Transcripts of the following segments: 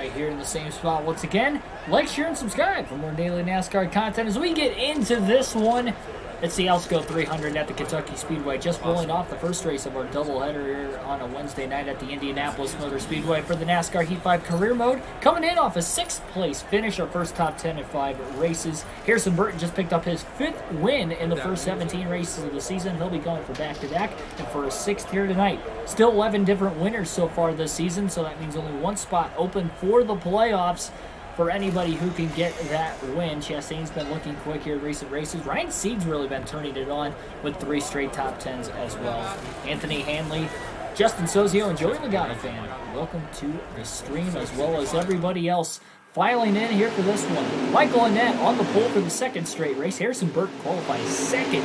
right here in the same spot once again. Like, share, and subscribe for more daily NASCAR content as we get into this one. It's the Alsco 300 at the Kentucky Speedway, just rolling off the first race of our doubleheader here on a Wednesday night at the Indianapolis Motor Speedway for the NASCAR Heat 5 career mode. Coming in off a 6th place finish, our first top 10 in 5 races. Harrison Burton just picked up his 5th win in the first 17 races of the season. He'll be going for back-to-back and for a 6th here tonight. Still 11 different winners so far this season, so that means only one spot open for the playoffs for anybody who can get that win. Chastain's been looking quick here in recent races. Ryan Seed's really been turning it on with 3 straight top 10s as well. Anthony Hanley, Justin Sozio, and Joey Logano fan, welcome to the stream, as well as everybody else filing in here for this one. Michael Annette on the pole for the 2nd straight race. Harrison Burton qualified 2nd.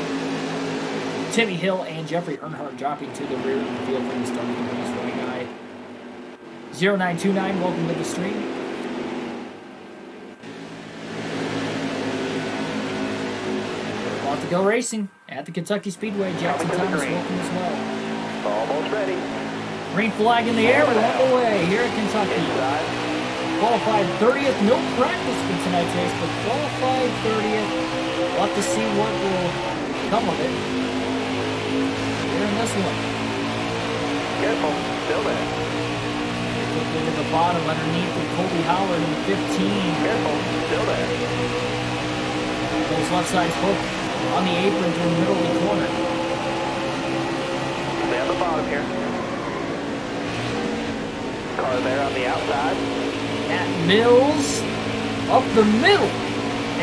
Timmy Hill and Jeffrey Earnhardt dropping to the rear of the field for the start of the race. Running guy 0929, welcome to the stream. To go racing at the Kentucky Speedway. Jackson Thomas, welcome as well. Almost ready. Green flag in the air, we're on the way here at Kentucky. Qualified 30th, no practice for tonight's race, but qualified 30th. We'll have to see what will come of it here in this one. Careful, still there. Looking to the bottom underneath with Colby Howard in the 15. Careful, still there. Those left sides hook on the apron through the middle of the corner. Stay on the bottom here. Car there on the outside. At Mills, up the middle.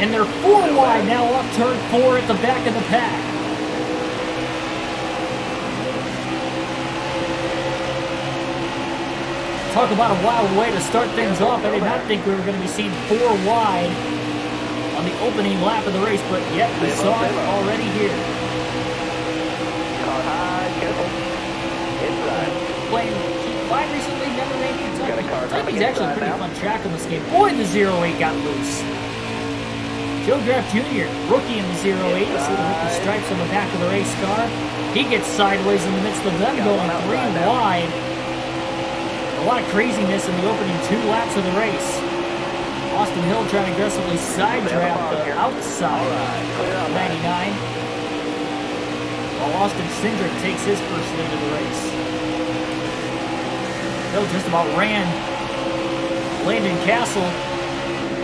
And they're 4 wide now off turn 4 at the back of the pack. Talk about a wild way to start things off. I did not think we were going to be seeing 4 wide on the opening lap of the race, but yet we saw it already here. Car high, careful. Inside. Playing Heat 5 recently, never made Kentucky. Kentucky's actually a pretty now. fun track on this game. Boy, the 08 got loose. Joe Graff Jr., rookie in the 08. You see the rookie stripes on the back of the race car. He gets sideways in the midst of them going 3 wide. A lot of craziness in the opening 2 laps of the race. Austin Hill trying to aggressively side draft the outside of 99. While Austin Cindric takes his first lead of the race. Hill just about ran Landon Castle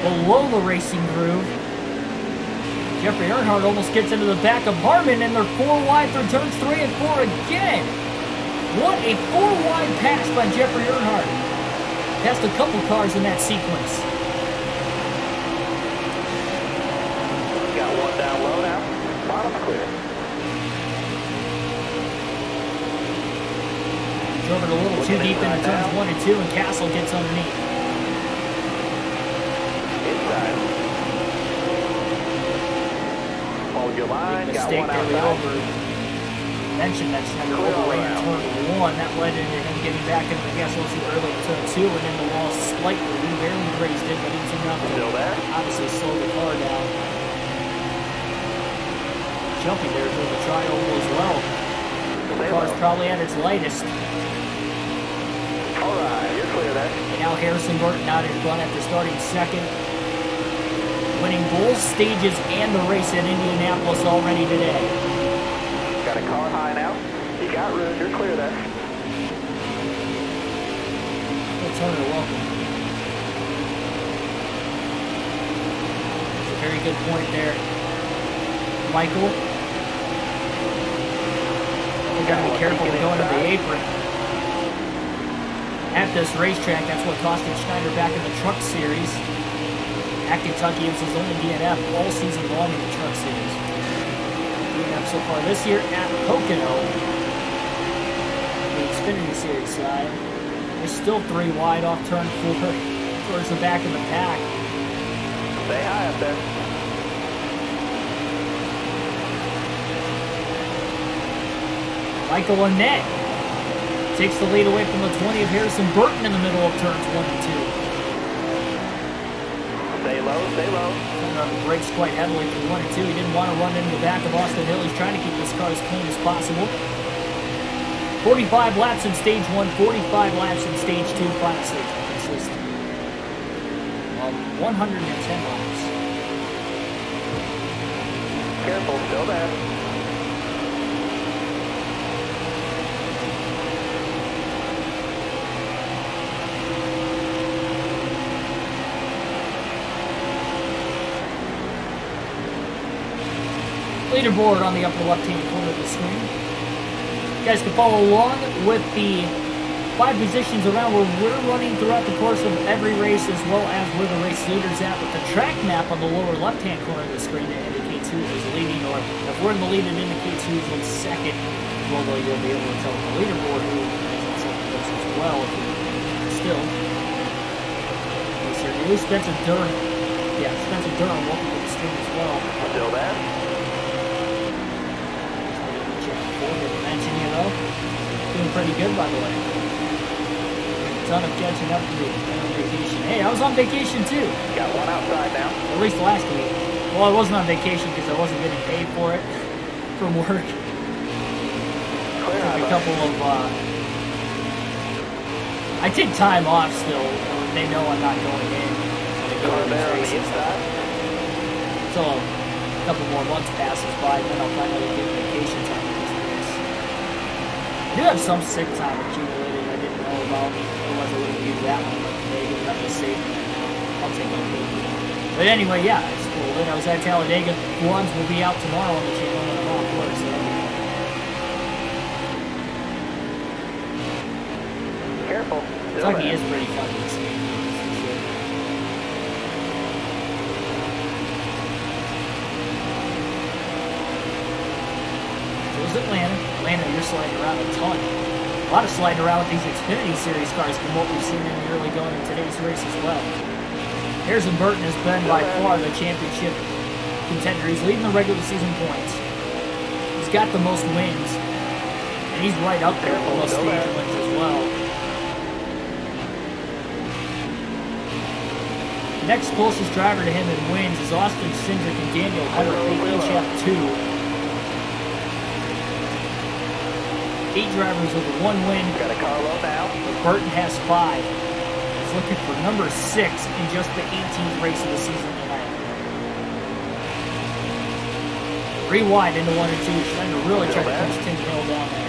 below the racing groove. Jeffrey Earnhardt almost gets into the back of Harmon, and they're 4 wide for turns 3 and 4 again. What a 4 wide pass by Jeffrey Earnhardt. Passed a couple cars in that sequence. Down low now. Bottom's clear. Drove it a little too deep into turns 1 and 2, and Castle gets underneath. Inside. Hold your line. Big Got mistake one there. We outside. mentioned that Schneider overran turn 1. That led into him getting back into the gas a little too early in turn 2, and then the wall slightly. He barely grazed it, but it was enough to obviously slow the car down. Jumping there for the tri-oval as well. The car's probably at its lightest. All right, you're clear there. And now Harrison Burton out in front after starting 2nd. Winning both stages and the race at Indianapolis already today. Got a car high now. You got room, you're clear there. Phil Turner, welcome. That's a very good point there, Michael. We got to be careful with going to the apron. At this racetrack, that's what cost him Schneider back in the Truck Series. At Kentucky, it was his only DNF all season long in the Truck Series. DNF so far this year at Pocono. The Xfinity Series side. They're still 3 wide off turn 4 towards the back of the pack. Stay high up there. Michael Annette takes the lead away from the 20 of Harrison Burton in the middle of turns 1 and 2. Stay low, stay low. The brakes quite heavily through 1 and 2. He didn't want to run into the back of Austin Hill. He's trying to keep this car as clean as possible. 45 laps in stage 1, 45 laps in stage 2. Final stage consistent. of 110 laps. Careful, still there. Leaderboard on the upper left-hand corner of the screen. You guys can follow along with the 5 positions around where we're running throughout the course of every race, as well as where the race leader's at, with the track map on the lower left-hand corner of the screen that indicates who is leading, or if we're in the lead, it indicates who's in second. Although you'll be able to tell the leaderboard who is in second place as well. If you still, Mr. New Spencer Durham. Yeah, Spencer Durham, welcome to the stream as well. Still there. Didn't mention you though. Doing pretty good, by the way. A ton of catching up to do. On vacation. Hey, I was on vacation too. Got one outside now. At least last week. Well, I wasn't on vacation because I wasn't getting paid for it from work. Clear Took a couple of. I take time off still. They know I'm not going in. They go to there on these the races. inside. So a couple more months passes by, and then I'll finally get vacation time. I do have some sick time accumulated I didn't know about. Otherwise I would have used that one like today, but I'm just saving it now. I'll take it. But anyway, yeah, I just pulled in. I was at Talladega. Ones will be out tomorrow on the channel when I'm off work, so that'll be fun. Careful. Still Kentucky there. is pretty fun this game, for sure. So is Atlanta. Atlanta, you're sliding around a ton. A lot of sliding around with these Xfinity Series cars from what we've seen in the early going in today's race as well. Harrison Burton has been by far the championship contender. He's leading the regular season points. He's got the most wins. And he's right up there with the most stage wins as well. The next closest driver to him in wins is Austin Cindric and Daniel Howard. They each have 2. 8 drivers with 1 win. Got a Carlo now. But Burton has 5. He's looking for number 6 in just the 18th race of the season tonight. 3 wide into 1 and 2. He's trying to really try to punch Timmy Hill down there.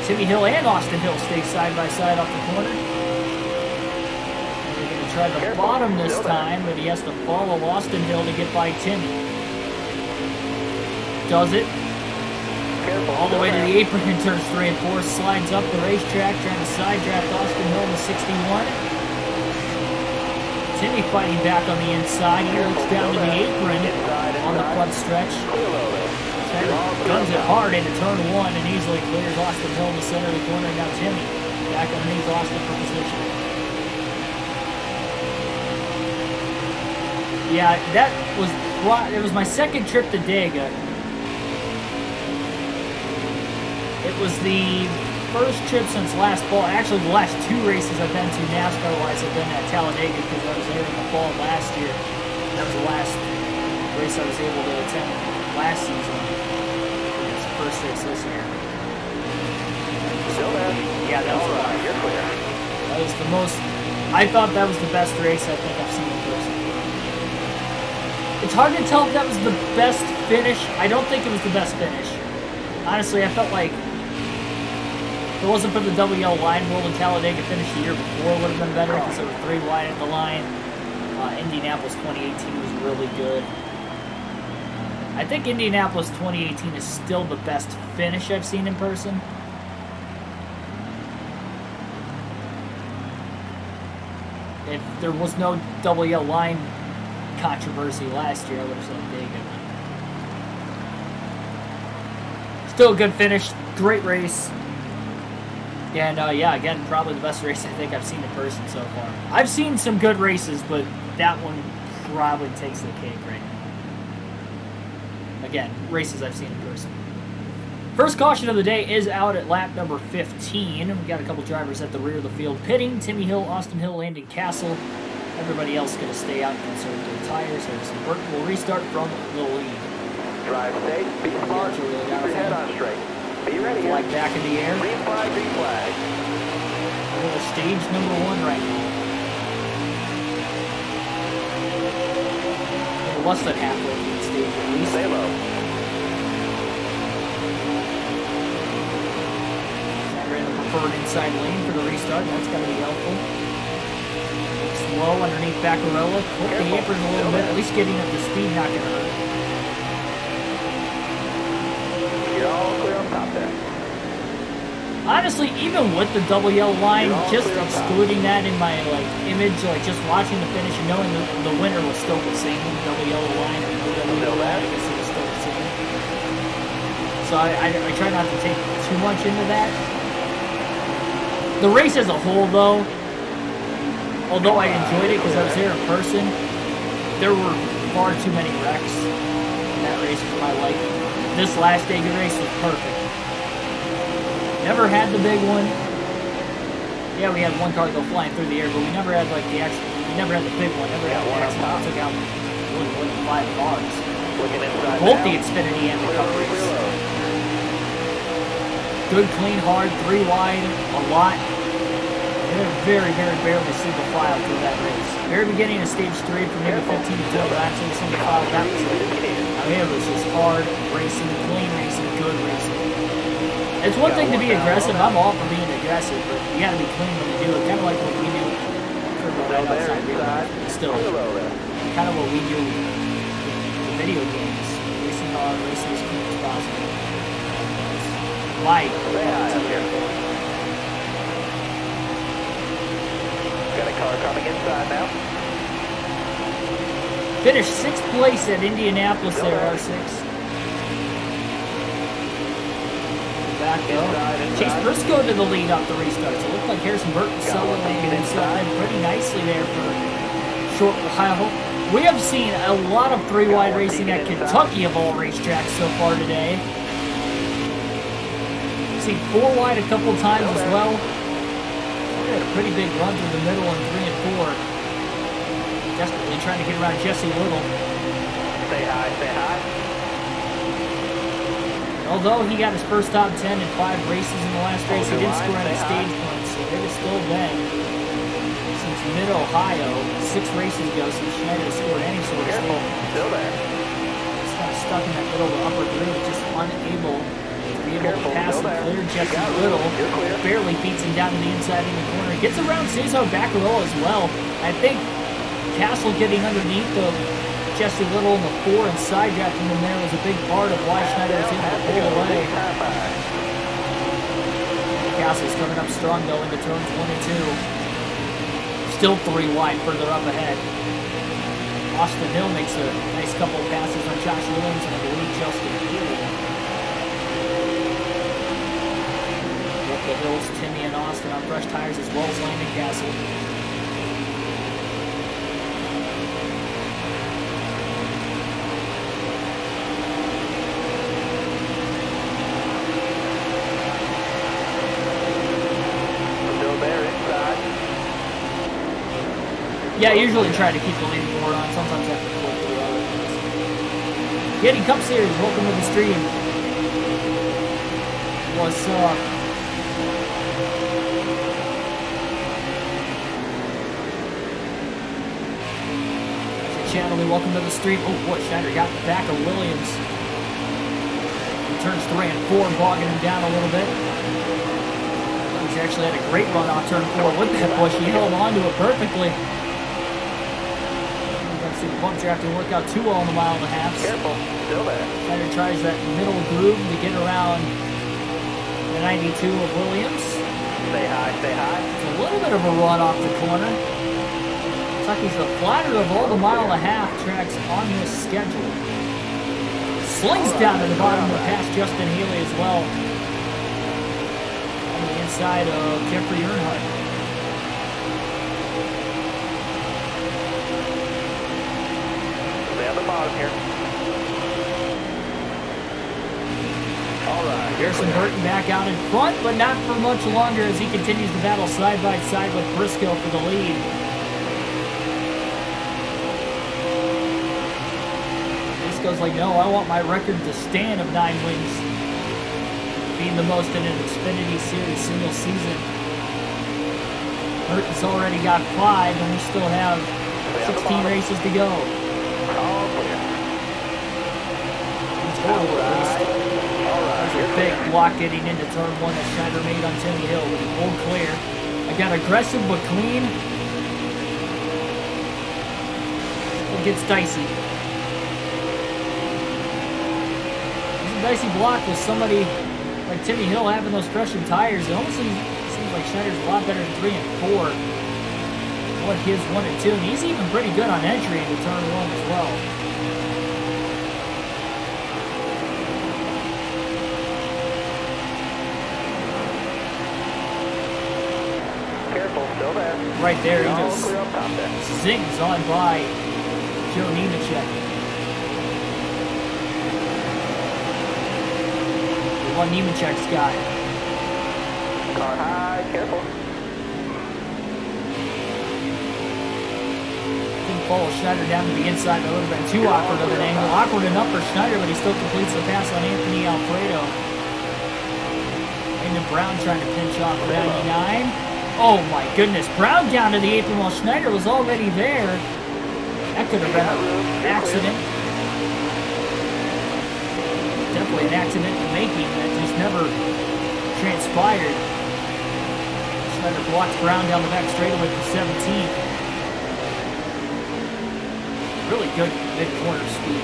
Timmy Hill and Austin Hill stay side by side off the corner. And they're going to try the bottom this time, but he has to follow Austin Hill to get by Timmy. Does it. All the way to the apron in turns 3 and 4, slides up the racetrack, trying to side draft Austin Hill in the 61. Timmy fighting back on the inside. He looks down to the apron on the front stretch. Guns it hard into turn 1 and easily clears Austin Hill in the center of the corner. Now Timmy back underneath Austin for position. Yeah, it was my second trip to Dega. It was the first trip since last fall. Actually, the last 2 races I've been to NASCAR-wise have been at Talladega because I was there in the fall last year. That was the last race I was able to attend last season. It was the first race this year. Still there. Yeah, that was all right. You're clear. That was the most. I thought that was the best race I think I've seen in person. It's hard to tell if that was the best finish. I don't think it was the best finish. Honestly, I felt like if it wasn't for the WL line rule in Talladega finished the year before, it would have been better because there were 3 wide at the line. Indianapolis 2018 was really good. I think Indianapolis 2018 is still the best finish I've seen in person. If there was no WL line controversy last year, I would have said Dega. Still a good finish, great race. And yeah, again, probably the best race I think I've seen in person so far. I've seen some good races, but that one probably takes the cake right now. Again, races I've seen in person. First caution of the day is out at lap number 15. We got a couple drivers at the rear of the field pitting. Timmy Hill, Austin Hill, Landon Castle. Everybody else going to stay out and conserve their tires. Harrison Burton will restart from the lead. Drive safe, be smart, keep your head on straight. Be ready. Flag back in the air. Green flag, green flag. A little stage number 1 right now. less than halfway through the stage at least. Stay low. We're in the preferred inside lane for the restart. That's going to be helpful. Slow underneath Baccarella. Clip the apron a little bit. At least getting up to speed, not going to hurt. You're all clear on top there. Honestly, even with the double yellow line, just excluding that in my image, just watching the finish and knowing the winner was still the same, double yellow line or no double yellow line, I guess it was still the same. So I try not to take too much into that. The race as a whole, though, although I enjoyed it because I was there in person, there were far too many wrecks in that race for my liking. This last day race was perfect. Never had the big one. Yeah, we had one car go flying through the air, but we never had like the actual. We never had the big one. Never had the accident that took out really more than 5 cars. Both the Xfinity and the Cup race. Good, clean, hard, 3 wide, a lot. Very, very barely single file through that race. Very beginning of stage 3 for maybe 15 to 12 laps in single file. That was it. I mean, it was just hard racing, clean racing, good racing. It's one thing to be aggressive. I'm all for being aggressive, but you got to be clean when you do it. Kind of like what we do. Right outside real life, but still, kind of what we do with the video games. Racing hard, racing as clean as possible. Light. Got a car coming inside now. Finished 6th place at Indianapolis there, R6. Back up. Chase Briscoe to the lead off the restart. So it looked like Harrison Burton selling himself in pretty nicely there for a short while. We have seen a lot of 3 wide racing at Kentucky of all racetracks so far today. We've seen 4 wide a couple times as well. We had a pretty big run through the middle in 3 and 4. Desperately trying to get around Jesse Little. Say hi, say hi. Although he got his first top 10 in 5 races in the last race, he didn't score any stage points, so it has still been, since mid-Ohio, 6 races ago, since Schneider scored any sort of stage points. Still there. Just kind of stuck in that middle of the upper groove, just unable to be able to pass and clear Jesse Little. Barely beats him down to the inside in the corner. Gets around Cesar Baccarella as well. I think Castle getting underneath the Jesse Little in the 4 and side drafting him there was a big part of why Schneider was able to pull away. Castle's coming up strong though into turn 22. Still 3 wide further up ahead. Austin Hill makes a nice couple of passes on Josh Williams and I believe Justin Healy. Up the hills, Timmy and Austin on fresh tires as well as Landon Castle. Yeah, I usually try to keep the leaderboard on. Sometimes I have to flip through other things. Getting Cup Series, welcome to the stream. What's up? Channel, welcome to the stream. Oh boy, Schneider got the back of Williams. He turns 3 and 4, bogging him down a little bit. He's actually had a great run off turn 4 with that push. He held on to it perfectly. See the bump drafting work out too well in the 1.5 miles. Careful, still there. Schneider tries that middle groove to get around the 92 of Williams. Say hi, say hi. It's a little bit of a run off the corner. Kentucky's the flatter of all the 1.5 mile tracks on this schedule. Slings down to the bottom to pass Justin Healy as well. On the inside of Jeffrey Earnhardt. On the bottom here. All right. Harrison Burton back out in front, but not for much longer as he continues to battle side by side with Briscoe for the lead. Briscoe's like, no, I want my record to stand of 9 wins, being the most in an Xfinity Series single season. Burton's already got 5, and we still have 16 races to go. All clear. total at least. There's a big block getting into turn 1 that Schneider made on Timmy Hill. With the pulled clear. I got aggressive but clean. It gets dicey. It's a dicey block with somebody like Timmy Hill having those pressured tires. It almost seems like Schneider's a lot better than 3 and 4. What his 1 and 2, and he's even pretty good on entry into turn 1 as well. Careful, still there. Right there, he just zings on by Joe Nemechek. The one Nemechek's got. Car high, careful. Follow Schneider down to the inside. That would have been too awkward of an angle. Awkward enough for Schneider, but he still completes the pass on Anthony Alfredo. And Brown trying to pinch off 99. Oh my goodness. Brown down to the apron while Schneider was already there. That could have been an accident. Definitely an accident in the making that just never transpired. Schneider blocks Brown down the back straightaway for 17th. Really good mid-corner speed.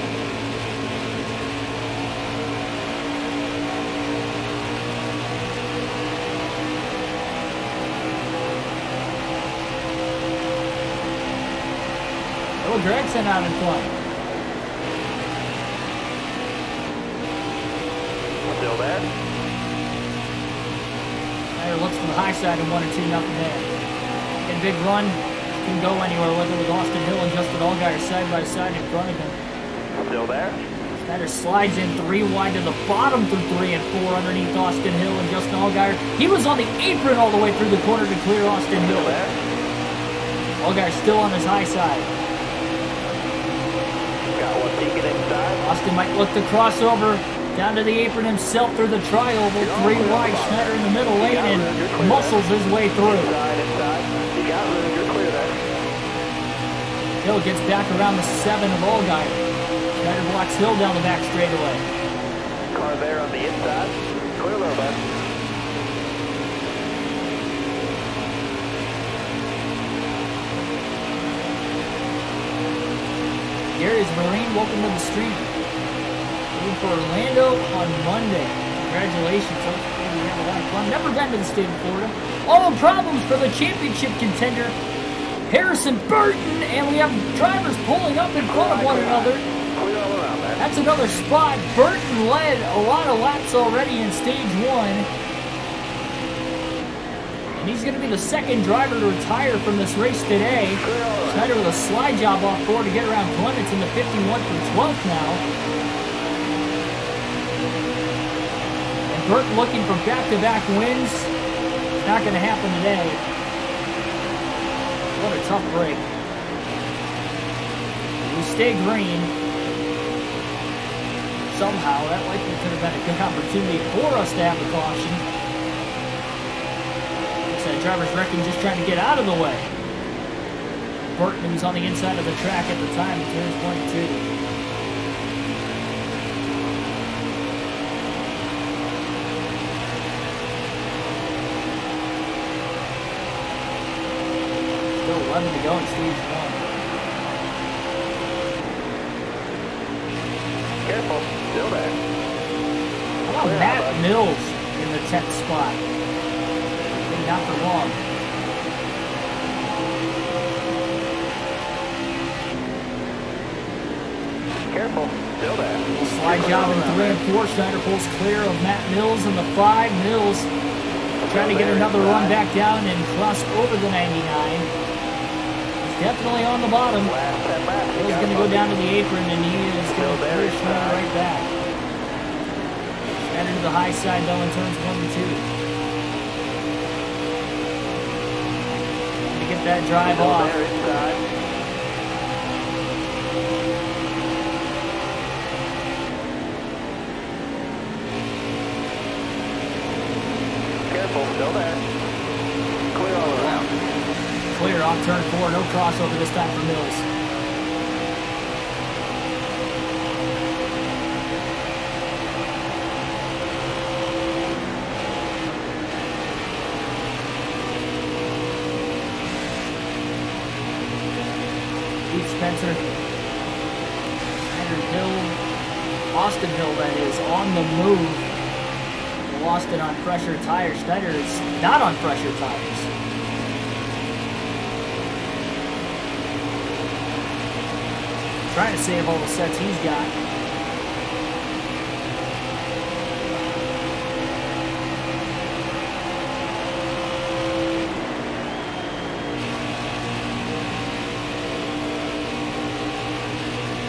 Little Gregson out in front. Still there. Schneider looks to the high side and 1 or 2, nothing there. Get a big run. Can go anywhere with it with Austin Hill and Justin Allgaier side by side in front of him. Still there. Schneider slides in 3 wide to the bottom through 3 and 4 underneath Austin Hill and Justin Allgaier. He was on the apron all the way through the corner to clear Austin Hill. Allgaier still on his high side. Got one peeking inside. Austin might look to crossover down to the apron himself through the tri-oval. 3 wide, Schneider in the middle lane and muscles his way through. Inside. You got room, you're clear there. Hill gets back around the 7 of Allgaier. Schneider blocks Hill down the back straightaway. Car there on the inside. Clear low, bud. Gary's Marine, welcome to the stream. Looking for Orlando on Monday. Congratulations. Hopefully we have a lot of fun. Never been to the state of Florida. All the problems for the championship contender, Harrison Burton, and we have drivers pulling up in front of one another. Clear all around, man. That's another spot. Burton led a lot of laps already in stage 1. And he's going to be the 2nd driver to retire from this race today. Schneider with a slide job off 4 to get around Clements in the 51 for 12th now. And Burton looking for back-to-back wins. It's not going to happen today. What a tough break. We stay green. Somehow, that likely could have been a good opportunity for us to have a caution. Looks like driver's wrecking, just trying to get out of the way. Burton, who was on the inside of the track at the time, in turns 1 and 2. Still 11 to go in stage 1. Careful, still there. How about Matt Mills in the 10th spot? Maybe not for long. Careful, still there. Slide job in 3 and 4. Schneider pulls clear of Matt Mills in the 5. Mills trying to get another run back down and cross over the 99. He's definitely on the bottom. Mills going to go down to the apron and he is going to clear Schneider right back. Schneider to the high side though in turns 1 and 2. To get that drive off. Still there. Clear all around. Clear off turn 4. No crossover this time for Mills. Spencer. Schneider Hill, Austin Hill, that is, on the move. Lost it on fresher tires. Schneider is not on fresher tires. Trying to save all the sets he's got.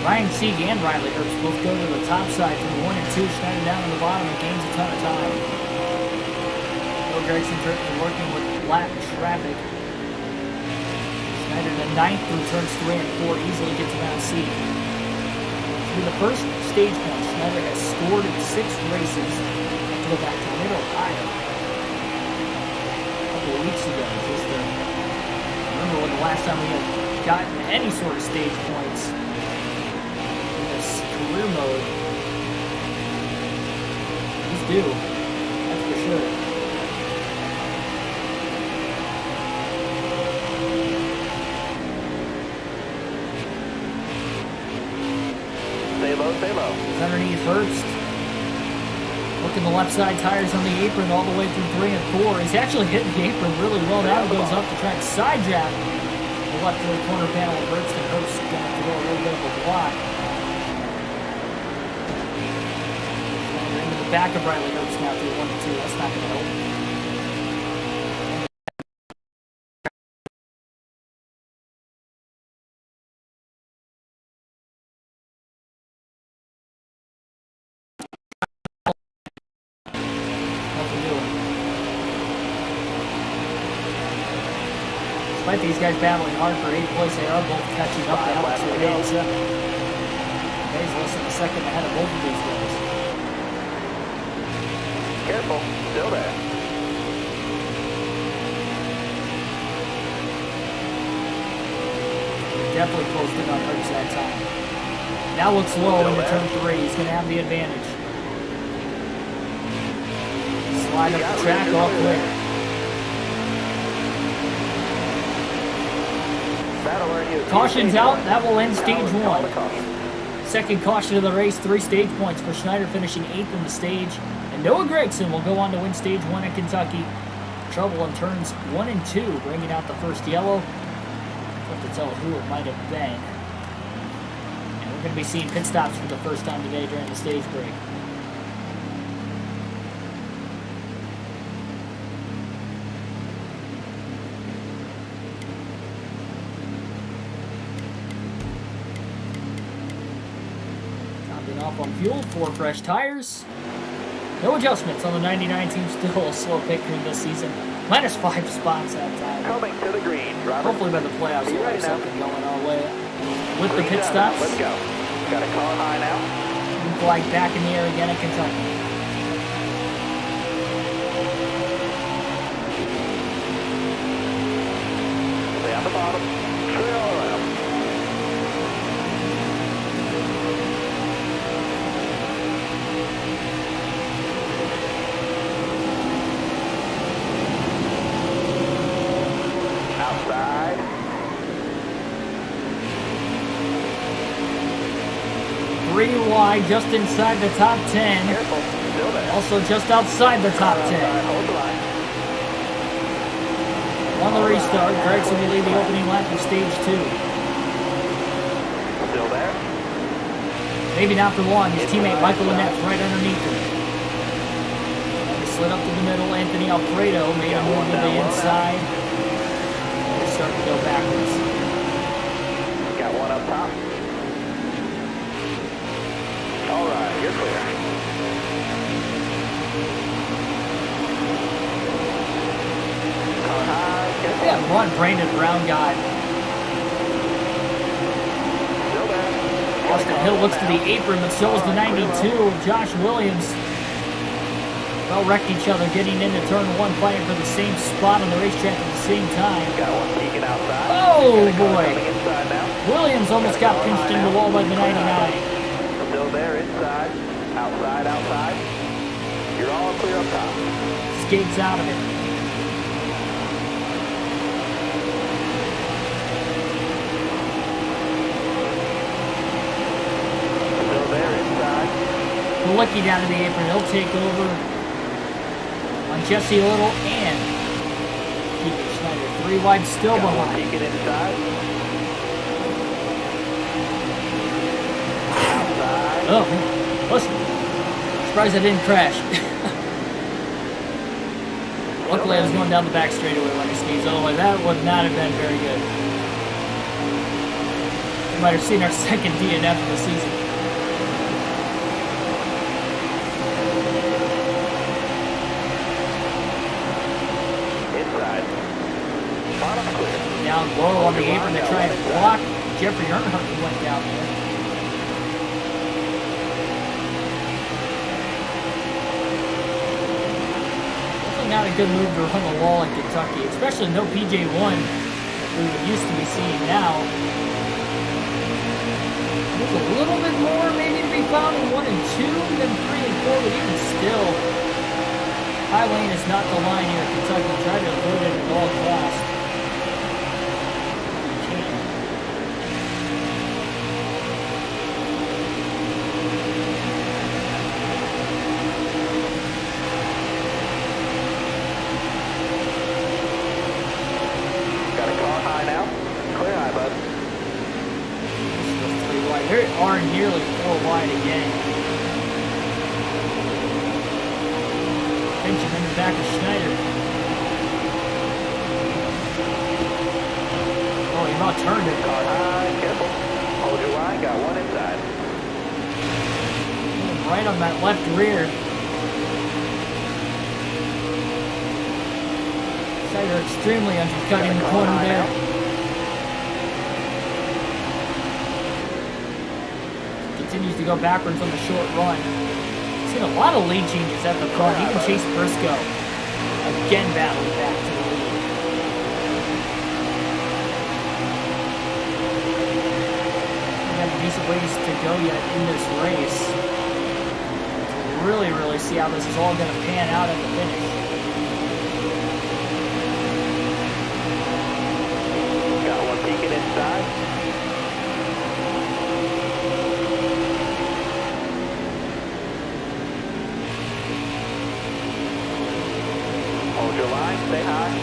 Ryan Sieg and Riley Herbst both go to the top side through 1 and 2. Schneider down on the bottom and gains a ton of time. Bill Gregson currently working with lap traffic. Schneider to 9th through turns 3 and 4, easily gets around C. Through the first stage point, Schneider has scored in 6 races. Have to go back to Mid-Ohio a couple of weeks ago. Just to remember when the last time we had gotten any sort of stage points. Career mode. He's due. That's for sure. Stay low, stay low. He's underneath Herbst. Working the left side tires on the apron all the way through 3 and 4. He's actually hitting the apron really well. Now he goes up to try and side draft the left rear corner panel of Herbst, and Herbst going to have to go a little bit of a block. Back of Riley Herbst now through 1 and 2. That's not going to help. Nothing doing. Despite these guys battling hard for 8th place, they are both catching up to Alex with 8 and 7. He's less than a second ahead of both of these guys. Careful, still there. Definitely closed in on Herbst that time. Now looks low into turn 3. He's going to have the advantage. Slide up the track, all clear. Caution's out. That will end stage 1. Second caution of the race, 3 stage points for Schneider, finishing 8th in the stage. And Noah Gragson will go on to win stage 1 at Kentucky. Trouble in turns 1 and 2, bringing out the first yellow. Tough to tell who it might have been. And we're going to be seeing pit stops for the first time today during the stage break. Topping off on fuel, 4 fresh tires. No adjustments on the 99 team, still a slow pit crew this season. Minus 5 spots that time. Coming to the green, driver. Hopefully by the playoffs we'll have something going our way. With the pit stops. Let's go. Got a car high now. Green flag back in the air again at Kentucky. Stay on the bottom. Trail around. Outside. 3 wide, just inside the top 10. Careful, still there. Also just outside the top 10. Hold the line. On the restart, Gregson will lead the opening lap of stage 2. Still there. Maybe not for long. His teammate Michael Linette's right underneath him. He slid up to the middle. Anthony Alfredo made a move to the inside. They're starting to go backwards. Got one up top. All right, you're clear. Car high. Careful. Yeah, run Brandon Brown got. Still there. Austin Hill looks to the apron, but so is the 92 of Josh Williams. Well wrecked each other, getting into turn 1, fighting for the same spot on the racetrack at the same time. Got one peeking outside. Oh Got a car boy! coming inside now. Williams almost got pinched into the wall by the 99. Still there, inside, outside, outside. You're all clear up top. Skates out of it. Malicki down to the apron. He'll take over on Jesse Little and Keegan Schneider. 3 wide still behind. Peeking inside. Outside. Oh, man. Listen. Surprised I didn't crash. Luckily, I was going down the back straightaway when I sneezed. Otherwise, that would not have been very good. You might have seen our second DNF of the season. Inside. Bottom clear. Down low on the apron to try and block Jeffrey Earnhardt, who went down there. Not a good move to run the wall in Kentucky, especially no PJ1 that we were used to be seeing now. There's a little bit more maybe to be found in 1 and 2 than 3 and 4, but even still, high lane is not the line here in Kentucky. Try to avoid it at all costs. If you can. They are nearly 4 wide again. Finching in the back of Schneider. Oh, he about turned it. Car high, careful. Hold your line, got 1 inside. Right on that left rear. Schneider extremely undercutting the corner there. Now. Continues to go backwards on the short run. Seen a lot of lead changes at the front. Even Chase Briscoe again battling back to the lead. We have a decent ways to go yet in this race. Really see how this is all going to pan out at the finish. Got 1 peeking inside. Hold your line, stay high.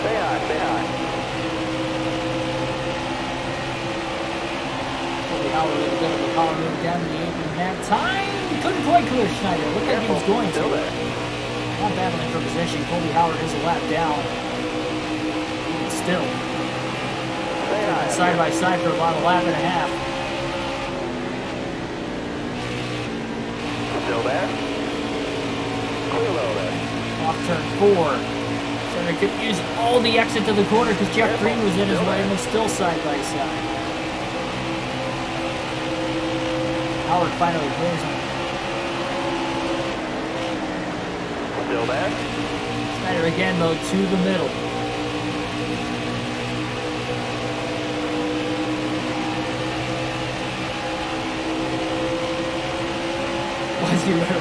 Stay high, stay high. Colby Howard with a bit of a power move down to the apron that time. Couldn't quite clear Schneider. Looked like he was going to. Not battling for position. Colby Howard is a lap down. Even still. Stay high. Side by side for about a lap and a half. Still there? Clear low there. Off turn 4. So they could use all the exit to the corner because Jeff Green was in his way and they're still side by side. Howard finally clears him. Still there? Schneider again though to the middle.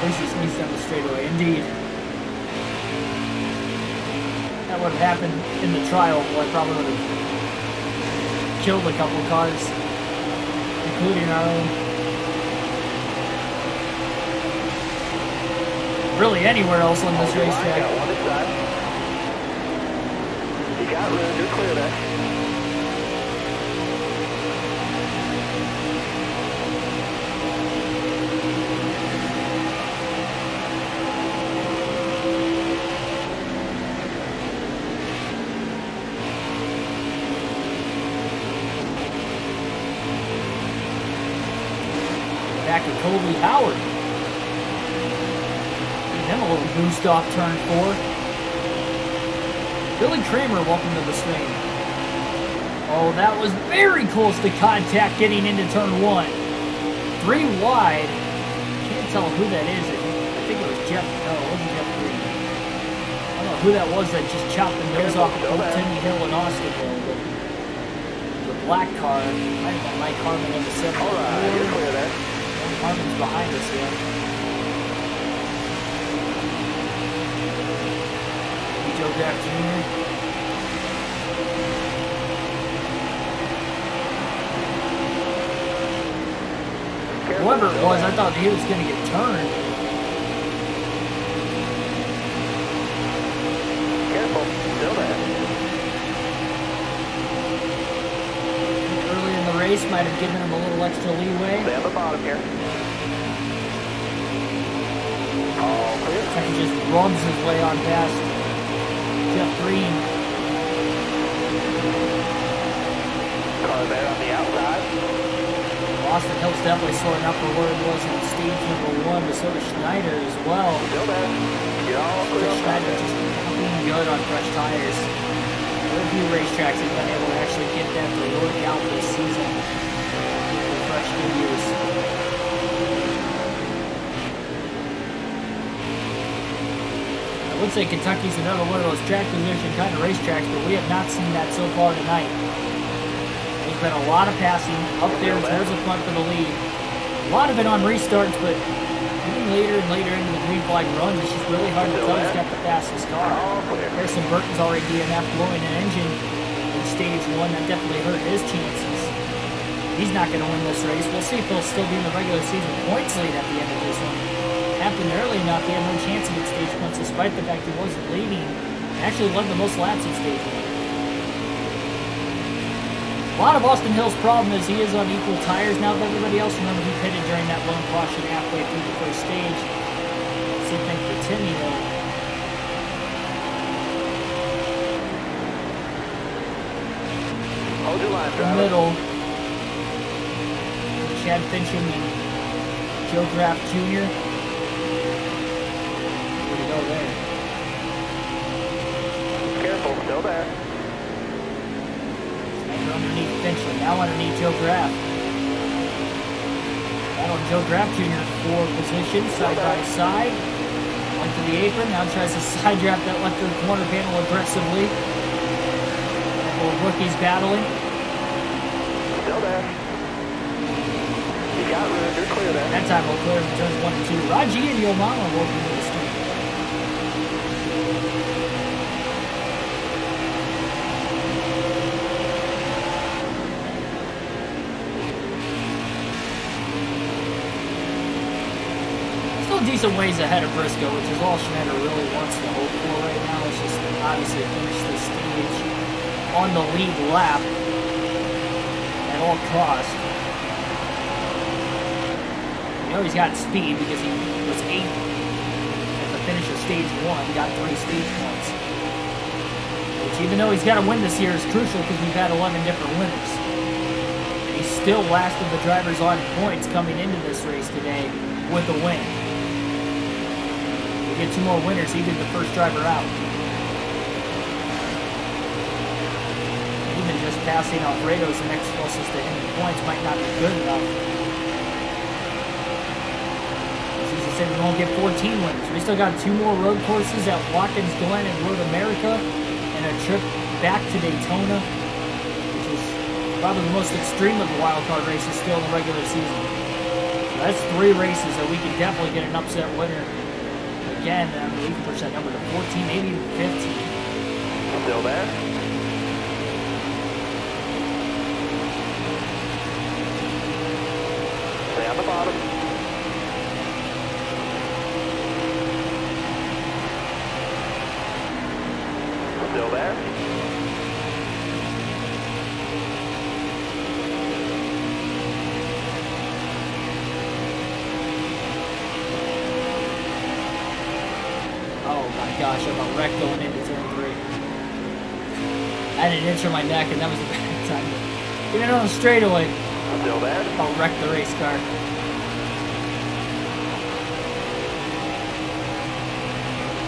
Was he squeezed down the straightaway? Indeed. That would have happened in the trial. Well, I probably would have killed a couple of cars, including our own. Really anywhere else on this racetrack. Got 1 inside. You got room, you're clear there. Back to Colby Howard. Give him a little boost off turn 4. Billy Kramer, welcome to the stream. Oh, that was very close to contact getting into turn 1. 3 wide. Can't tell who that is. I think it was Jeff. No, it wasn't Jeff Green. I don't know who that was that just chopped the nose off of both Timmy Hill and Austin Hill. But the black car, might have been Mike Harmon in the 7th. All right, you're clear there. Harmon's behind us here. Joe Graff Jr. whoever it was, I thought he was going to get turned. Careful, still there. Early in the race might have given him a little extra leeway. Stay on the bottom here. All clear. He just rubs his way on past Jeff Green. Car there on the outside. Austin Hill's definitely sorting up for where it was in stage number 1, but so is Schneider as well. Still there. You're all clear. Schneider just not being good on fresh tires. Very few racetracks have been able to actually get that to work out this season for fresh years. I would say Kentucky's another one of those track position kind of racetracks, but we have not seen that so far tonight. There's been a lot of passing up there towards the front for the lead. A lot of it on restarts, but even later and later into the green flag runs, it's just really hard to tell who's got the fastest car. Harrison Burton's already DNF blowing an engine in stage 1. That definitely hurt his chances. He's not going to win this race. We'll see if he'll still be in the regular season points lead at the end of this one. Happened early enough, he had no chance to get stage points despite the fact he wasn't leading. He actually led the most laps in stage 1. A lot of Austin Hill's problem is he is on equal tires now with everybody else. Remember, he pitted during that lone caution halfway through the first stage. Same thing for Timmy Hill. Hold your line, In driver. the middle, Chad Fincham and Joe Graff Jr. Where'd he go there? Careful, still there. Underneath Fincham, now underneath Joe Graff. Battle Joe Graff Jr. for position, side by side. Went to the apron, now tries to side draft that left to the corner panel aggressively. Both rookies battling. Still there. You got room, you're clear there. That time we'll clear in turns 1 and 2. Raji and Yomama working with the street. Decent ways ahead of Briscoe, which is all Schneider really wants to hope for right now. It's just obviously finish this stage on the lead lap at all costs. You know he's got speed because he was 8th at the finish of stage 1, got 3 stage points. Which even though he's got to win this year is crucial because we've had 11 different winners. And he's still last of the drivers on points coming into this race today with a win. Get 2 more winners, he'd be the first driver out. Even just passing Alfredo's the next closest to him in points might not be good enough. As he said, we won't get 14 winners. We still got 2 more road courses at Watkins Glen and Road America, and a trip back to Daytona, which is probably the most extreme of the wildcard races still in the regular season. So that's 3 races that we can definitely get an upset winner. Again, the 80% number to 14, maybe even 15. Still there. Stay on the bottom. Still there. Gosh, I'm a wreck going into turn 3. I had an inch on my neck, and that was a bad time. Get it on the straightaway. Still there. I'll wreck the race car.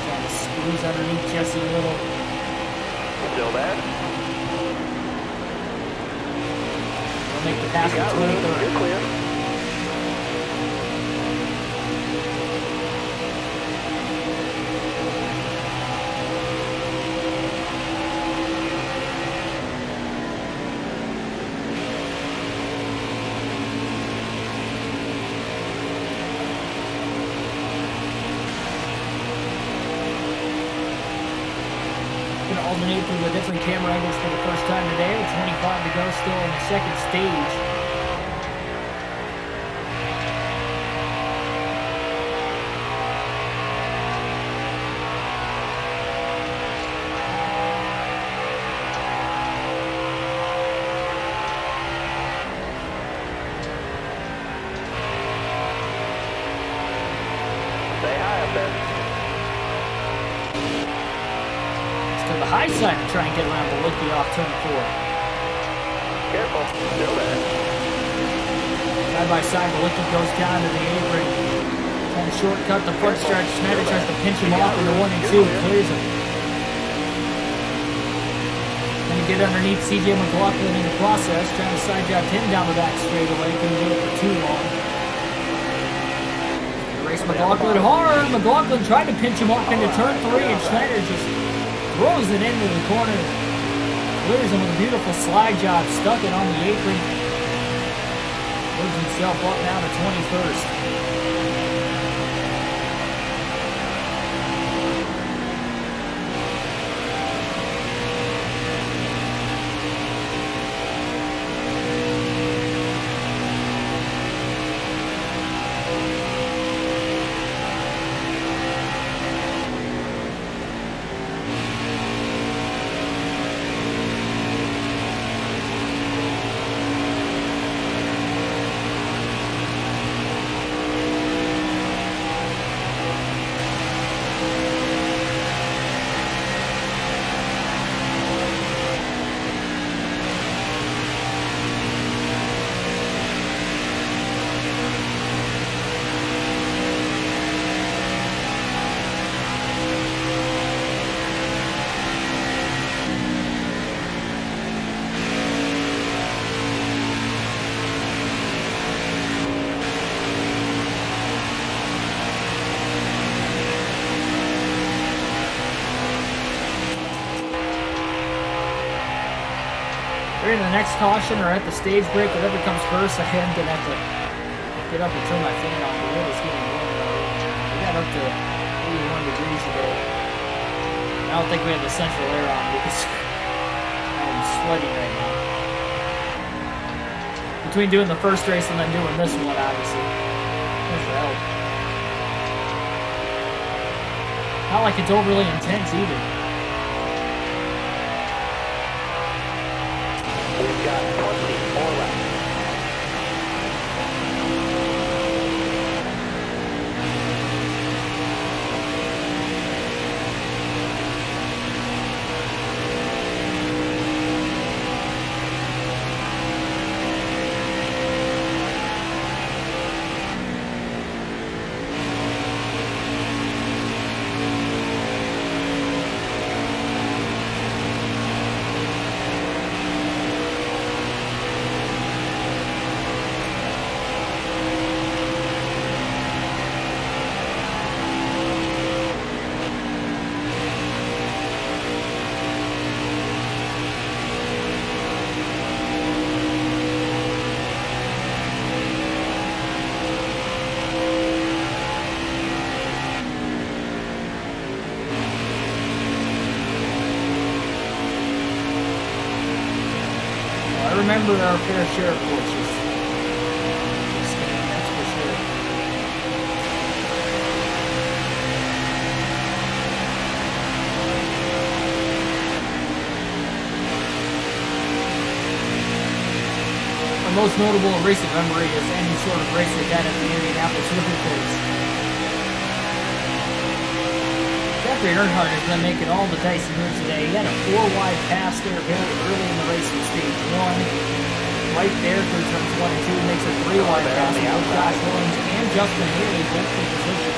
Trying to squeeze underneath Jesse Little. Still there. We'll make the pass to 23rd. You're clear. Alternate through the different camera angles for the first time today. With 25 to go still in the second stage. there. Let's go to the high side to try and get around Balicki off turn 4. Careful, still there. Side by side, Balicki goes down to the apron. Trying to shortcut the front stretch. Schneider tries to pinch him off into 1 and 2. Clears him. Going to get underneath CJ McLaughlin in the process. Trying to side drive him down the back straightaway. Couldn't do it for too long. Race McLaughlin hard. McLaughlin tried to pinch him off into turn 3, and Schneider just throws it into the corner. Clears him with a beautiful slide job. Stuck it on the apron. Moves himself up now to 21st. We're in the next caution or at the stage break, whatever comes first. I am going to have to get up and turn my fan on. The wind is getting warm. We got up to 81 degrees today. I don't think we have the central air on because I'm sweating right now. Between doing the first race and then doing this one, obviously. There's the help. Not like it's overly intense either. We've got 20 more laps. I remember our fair share of glitches. This game, that's for sure. My most notable recent memory is any sort of race they had at the Indianapolis River Course. Jeffrey Earnhardt has been making all the dicey moves today. He had a 4-wide pass there very early in the race in stage 1. Right there through turns 1 and 2 makes a 3-wide pass with Josh Williams and Justin Haley both in position.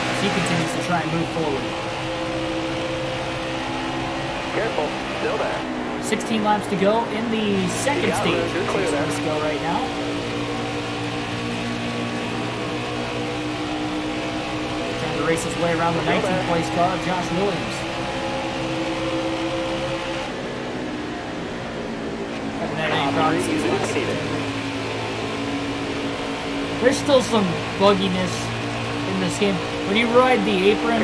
As he continues to try and move forward. Careful, still there. 16 laps to go in the second stage. Let's go right now. Trying to race his way around the 19th place car of Josh Williams. Haven't had any problems since last season. There's still some bugginess in this game. When you ride the apron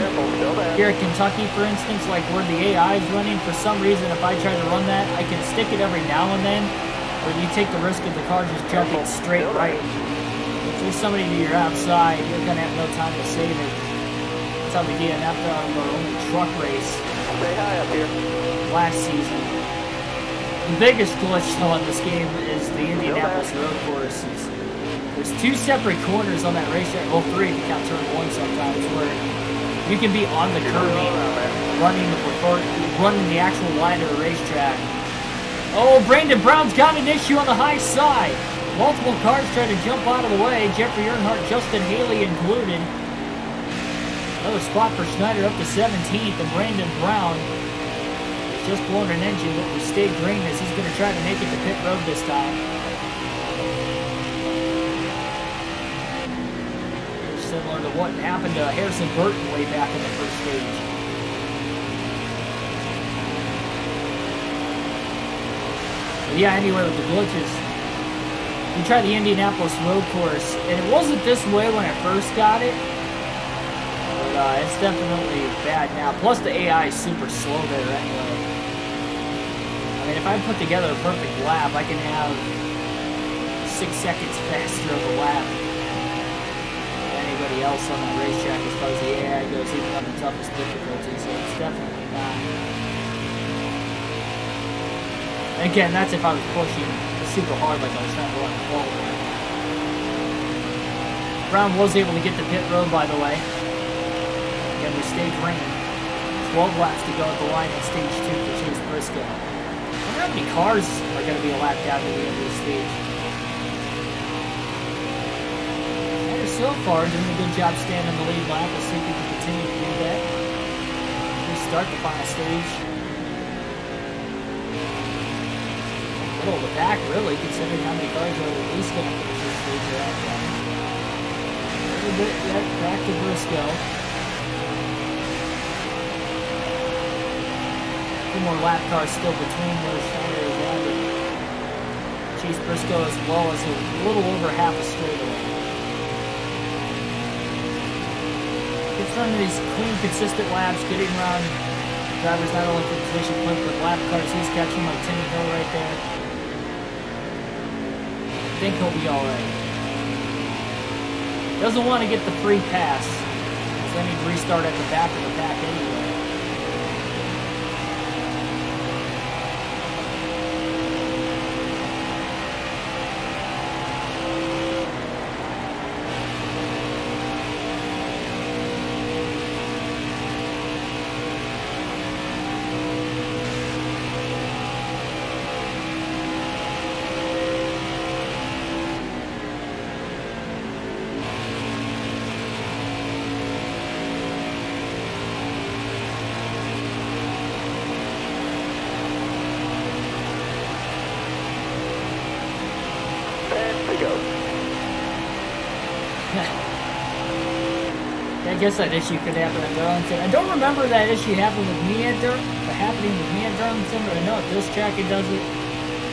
here at Kentucky, for instance, like where the AI is running, for some reason, if I try to run that, I can stick it every now and then, but you take the risk of the car just jumping straight right. If there's somebody to your outside, you're going to have no time to save it. That's how we did after our only truck race last season. The biggest glitch, though, in this game is the Indianapolis road course. The There's two separate corners on that racetrack, well, three if you count turn one sometimes, where you can be on the curving, running the actual line of the racetrack. Oh, Brandon Brown's got an issue on the high side. Multiple cars trying to jump out of the way. Jeffrey Earnhardt, Justin Haley included. Another spot for Schneider up to 17th, and Brandon Brown has just blown an engine, but we stayed green as he's going to try to make it to pit road this time. Similar to what happened to Harrison Burton way back in the first stage. But yeah, anyway, with the glitches, we tried the Indianapolis road course, and it wasn't this way when I first got it, but it's definitely bad now. Plus, the AI is super slow there anyway. I mean, if I put together a perfect lap, I can have 6 seconds faster of a lap than anybody else on the racetrack as far as the AI goes, even on the toughest difficulty, so it's definitely not. And again, that's if I was pushing super hard like I was trying to run 12. Brown was able to get the pit road, by the way. Again, we stayed green. 12 laps to go at the line in stage 2 for Chase Briscoe. I wonder how many cars are going to be lapped down to the end of the stage. Schneider so far doing a good job staying in the lead lap. We'll see if we can continue to do that. We start the final stage. Middle of the pack, really, considering how many cars are at least going to finish this stage around time. A little bit yet, back to Briscoe. A few more lap cars still between where Schneider is at. Chase Briscoe as well as a little over half a straightaway. Gets running these clean, consistent laps, getting around drivers not only for position point, but lap cars he's catching like Timmy Hill right there. I think he'll be alright. Doesn't want to get the free pass, because then he'd restart at the back of the pack anyway. I guess that issue could happen at Darlington. I don't remember that issue happening with me at Darlington, but I know at this track it does it.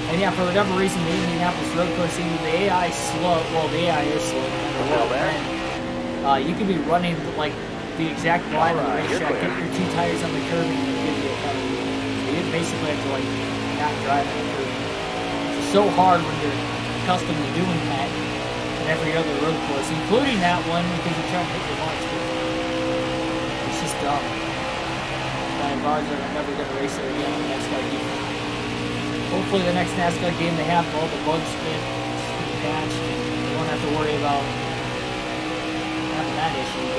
And yeah, for whatever reason, the Indianapolis road course, either the AI is slow. Well, the AI is slow, no matter what. And you could be running like the exact line of the racetrack, get your 2 tires on the curb, and give you a penalty. So you basically have to like not drive on the curb. It's so hard when you're accustomed to doing that in every other road course, including that one, because you're trying to hit your marks. It's just dumb. My advisor, I'm never going to race it again on the NASCAR game. Hopefully the next NASCAR game they have all the bugs patched. You won't have to worry about having that issue.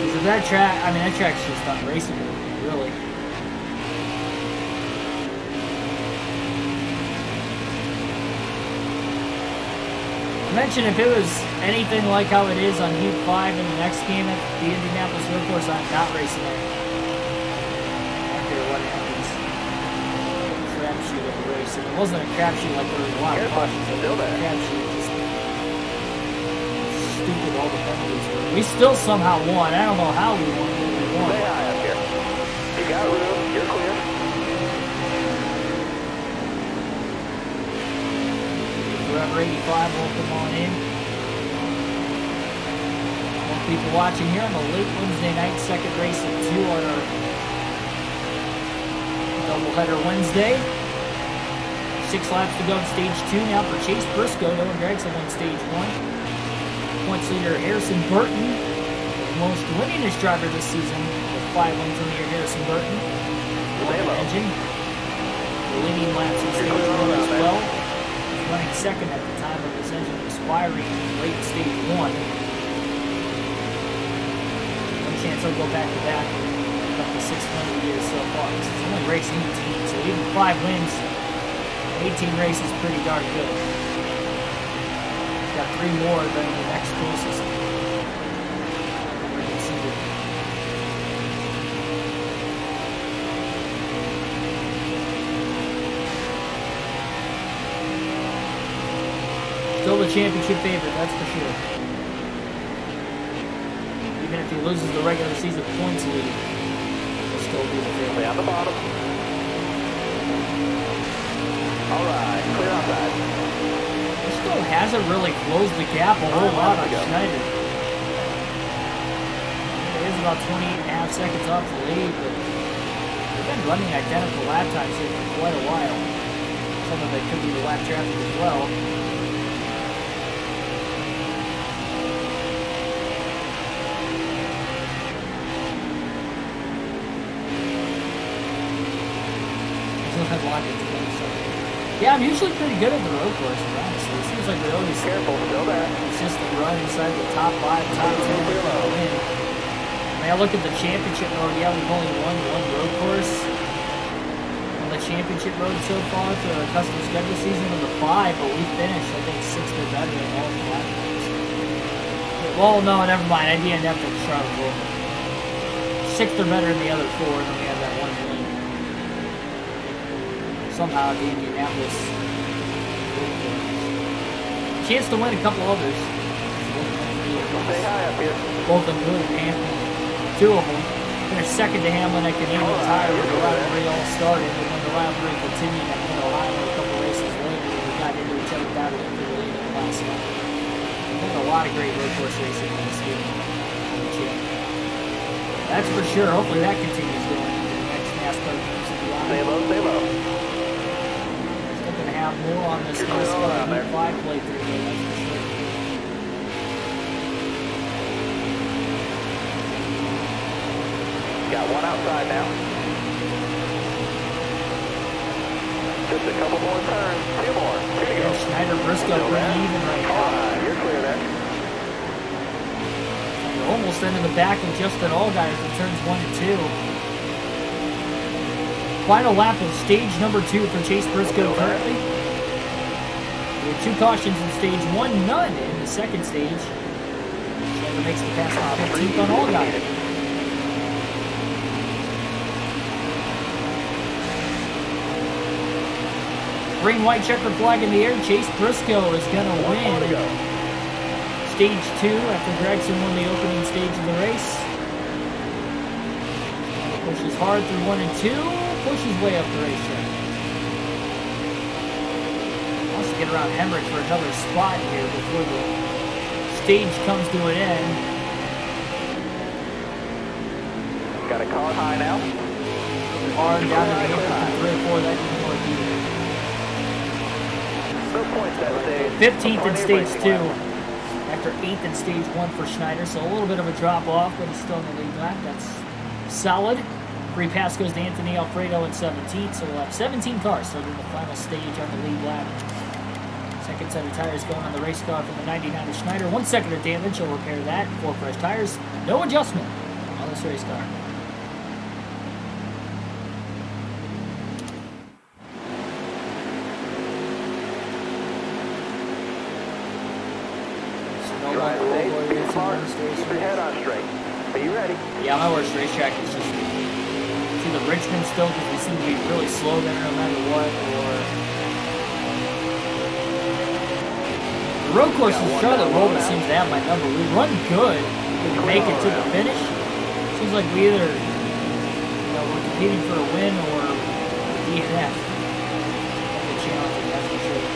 Because if that track, I mean that track's just unraceable, really. I mentioned if it was anything like how it is on Heat 5 in the next game at the Indianapolis road course, I'm not racing it. I don't care what happens. Crapshoot of a race. And it wasn't a crapshoot like there was a lot of cautions. It was a crapshoot. Just stupid all the penalties were. We still somehow won. I don't know how we won, but we won. Stay high up here. You got room. You're clear. Forever 85 will come on in. More people watching here on the late Wednesday night, second race of 2 on our doubleheader Wednesday. 6 laps to go in stage 2 now for Chase Briscoe. Noah Gragson won stage 1. Points leader Harrison Burton, the most winningest driver this season with 5 wins in the year. Harrison Burton, engine. The leading laps in stage 1 as well. running second at the time of his engine expiring late in stage 1. One chance he'll go back to back and up to 600 years so far. This is only race 18, so even 5 wins, 18 races, pretty darn good. He's got 3 more than the next closest. Still the championship favorite, that's for sure. Even if he loses the regular season points lead, he'll still be the favorite. Down the bottom. All right, clear outside. Briscoe hasn't really closed the gap a whole lot on Schneider. It is about 28.5 seconds off the lead, but they've been running identical lap times here for quite a while. Some of it could be the lap traffic as well. Yeah, I'm usually pretty good at the road courses, honestly. It seems like we always consistent run inside the top 5, top 10 to win. I mean, I look at the championship mode, yeah, we've only won one road course on the championship mode so far for our custom schedule season of the 5, but we finished, I think, 6th or better in all the platforms. Well, no, never mind. I didn't have to Charlotte Rover. 6th or better in the other 4, and then we had that one win. Somehow the Indianapolis. Chance to win a couple others. Stay high up here. Both including Hamlin. 2 of them. Finished second to Hamlin at Canadian Tire when the rivalry all started, and then the rivalry continued at Mid-Ohio a couple races later when we got into each other battling for the lead in the last lap. We've had a lot of great road course racing in this game. That's for sure. Hopefully that continues going into the next NASCAR games and beyond. Stay low, stay low. Going to have more on this NASCAR Heat 5 playthrough, that's for sure. Got one outside now. Just a couple more turns. 2 more. Here you go. Schneider, Briscoe pretty even right now. All right, you're clear there. We're almost into the back of Justin Allgaier for turns 1 and 2. Final lap of stage number 2 for Chase Briscoe currently. We have 2 cautions in stage 1, none in the second stage. Schneider makes the pass on 15th on Allgaier. Green white checker flag in the air. Chase Briscoe is going to win stage 2 after Gregson won the opening stage of the race. Pushes hard through 1 and 2. Pushes way up the racetrack. Wants to get around Hemrick for another spot here before the stage comes to an end. Got a car high now. Hard down to the open 3 and 4. That didn't work either. No points that stage. 15th in stage 2 after 8th in stage 1 for Schneider, so a little bit of a drop off, but he's still in the lead lap. That's solid. Free pass goes to Anthony Alfredo in 17th, so we'll have 17 cars starting the final stage on the lead lap. Second set of tires going on the race car from the 99 of Schneider. 1 second of damage, he'll repair that. 4 fresh tires, no adjustment on this race car. Keep your head on straight. Are you ready? Yeah, my worst racetrack is just either Richmond still, because we seem to be really slow there no matter what, or the road course in Charlotte Rover seems to have my number. We run good, we can make it to the finish. Seems like we either, we're competing for a win or DNF. Definitely challenging, that's for sure.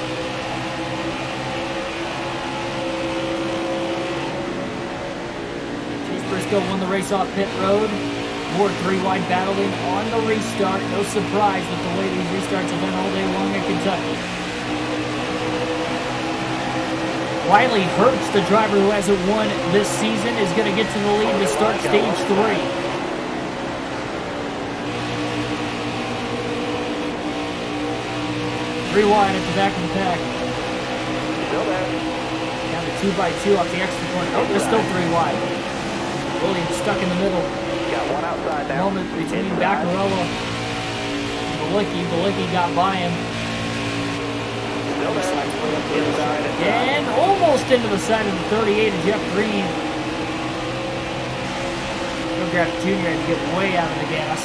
Briscoe won the race off pit road. More 3-wide battling on the restart. No surprise with the way these restarts have been all day long in Kentucky. Riley Hurts, the driver who hasn't won this season, is going to get to the lead to start stage 3. 3 wide at the back of the pack. Still there. Down to 2x2 off the extra corner. Oh, they're still 3 wide. Williams stuck in the middle. Got one outside now. Moment between Baccarella and Balicki. Balicki got by him. Still there. Inside. And almost into the side of the 38 of Jeff Green. Graf Jr. had to get way out of the gas.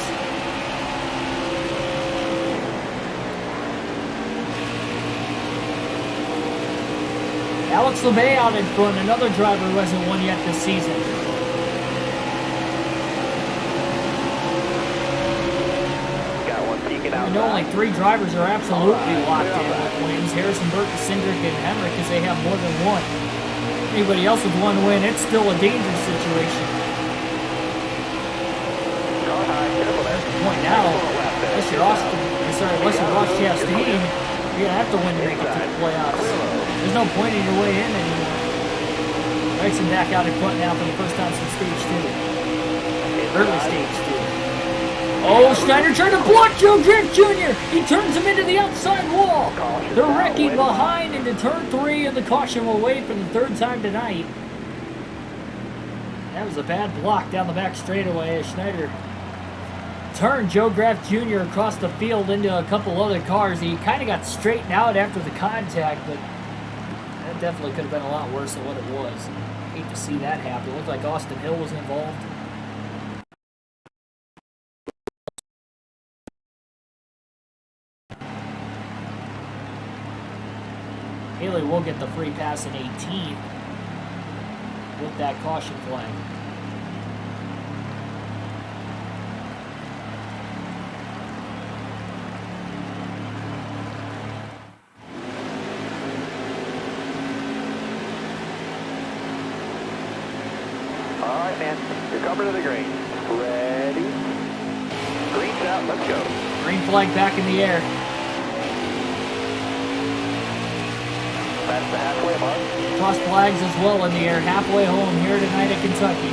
Alex LeMay out in front, another driver who hasn't won yet this season. Got one peeking out. I know only 3 drivers are absolutely locked in with wins. Harrison Burton, Cindric, and Henrik, because they have more than one. Anybody else with one win, it's still a dangerous situation. Point now, unless you're Ross Chastain, you're gonna have to win to make it to the playoffs. There's no point in your way in anymore. Racing back out in front now for the first time since stage 2. Early stage 2. Oh, Schneider trying to block Joe Graf Jr. He turns him into the outside wall. They're wrecking behind into turn 3, and the caution will wait for the 3rd time tonight. That was a bad block down the back straightaway as Schneider turned Joe Graf Jr. across the field into a couple other cars. He kind of got straightened out after the contact, but that definitely could have been a lot worse than what it was. I hate to see that happen. It looked like Austin Hill was involved. Haley will get the free pass in 18th with that caution flag. You're coming to the green. Ready? Green's out. Let's go. Green flag back in the air. That's the halfway mark. Cross flags as well in the air. Halfway home here tonight at Kentucky.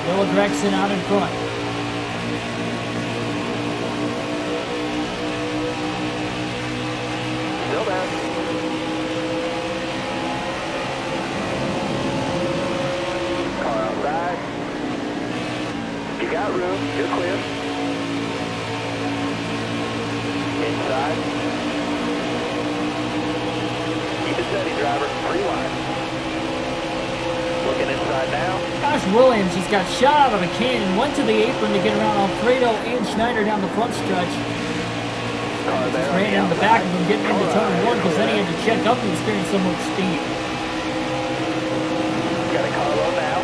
Noah Gregson out in front. Still there. Got room, you're clear. Inside. Keep it steady, driver. 3 wide. Looking inside now. Josh Williams just got shot out of a cannon, went to the apron to get around Alfredo and Schneider down the front stretch. Just ran in the back of him getting into turn 1 because then he had to check up and experience so much speed. Got a Carlo now.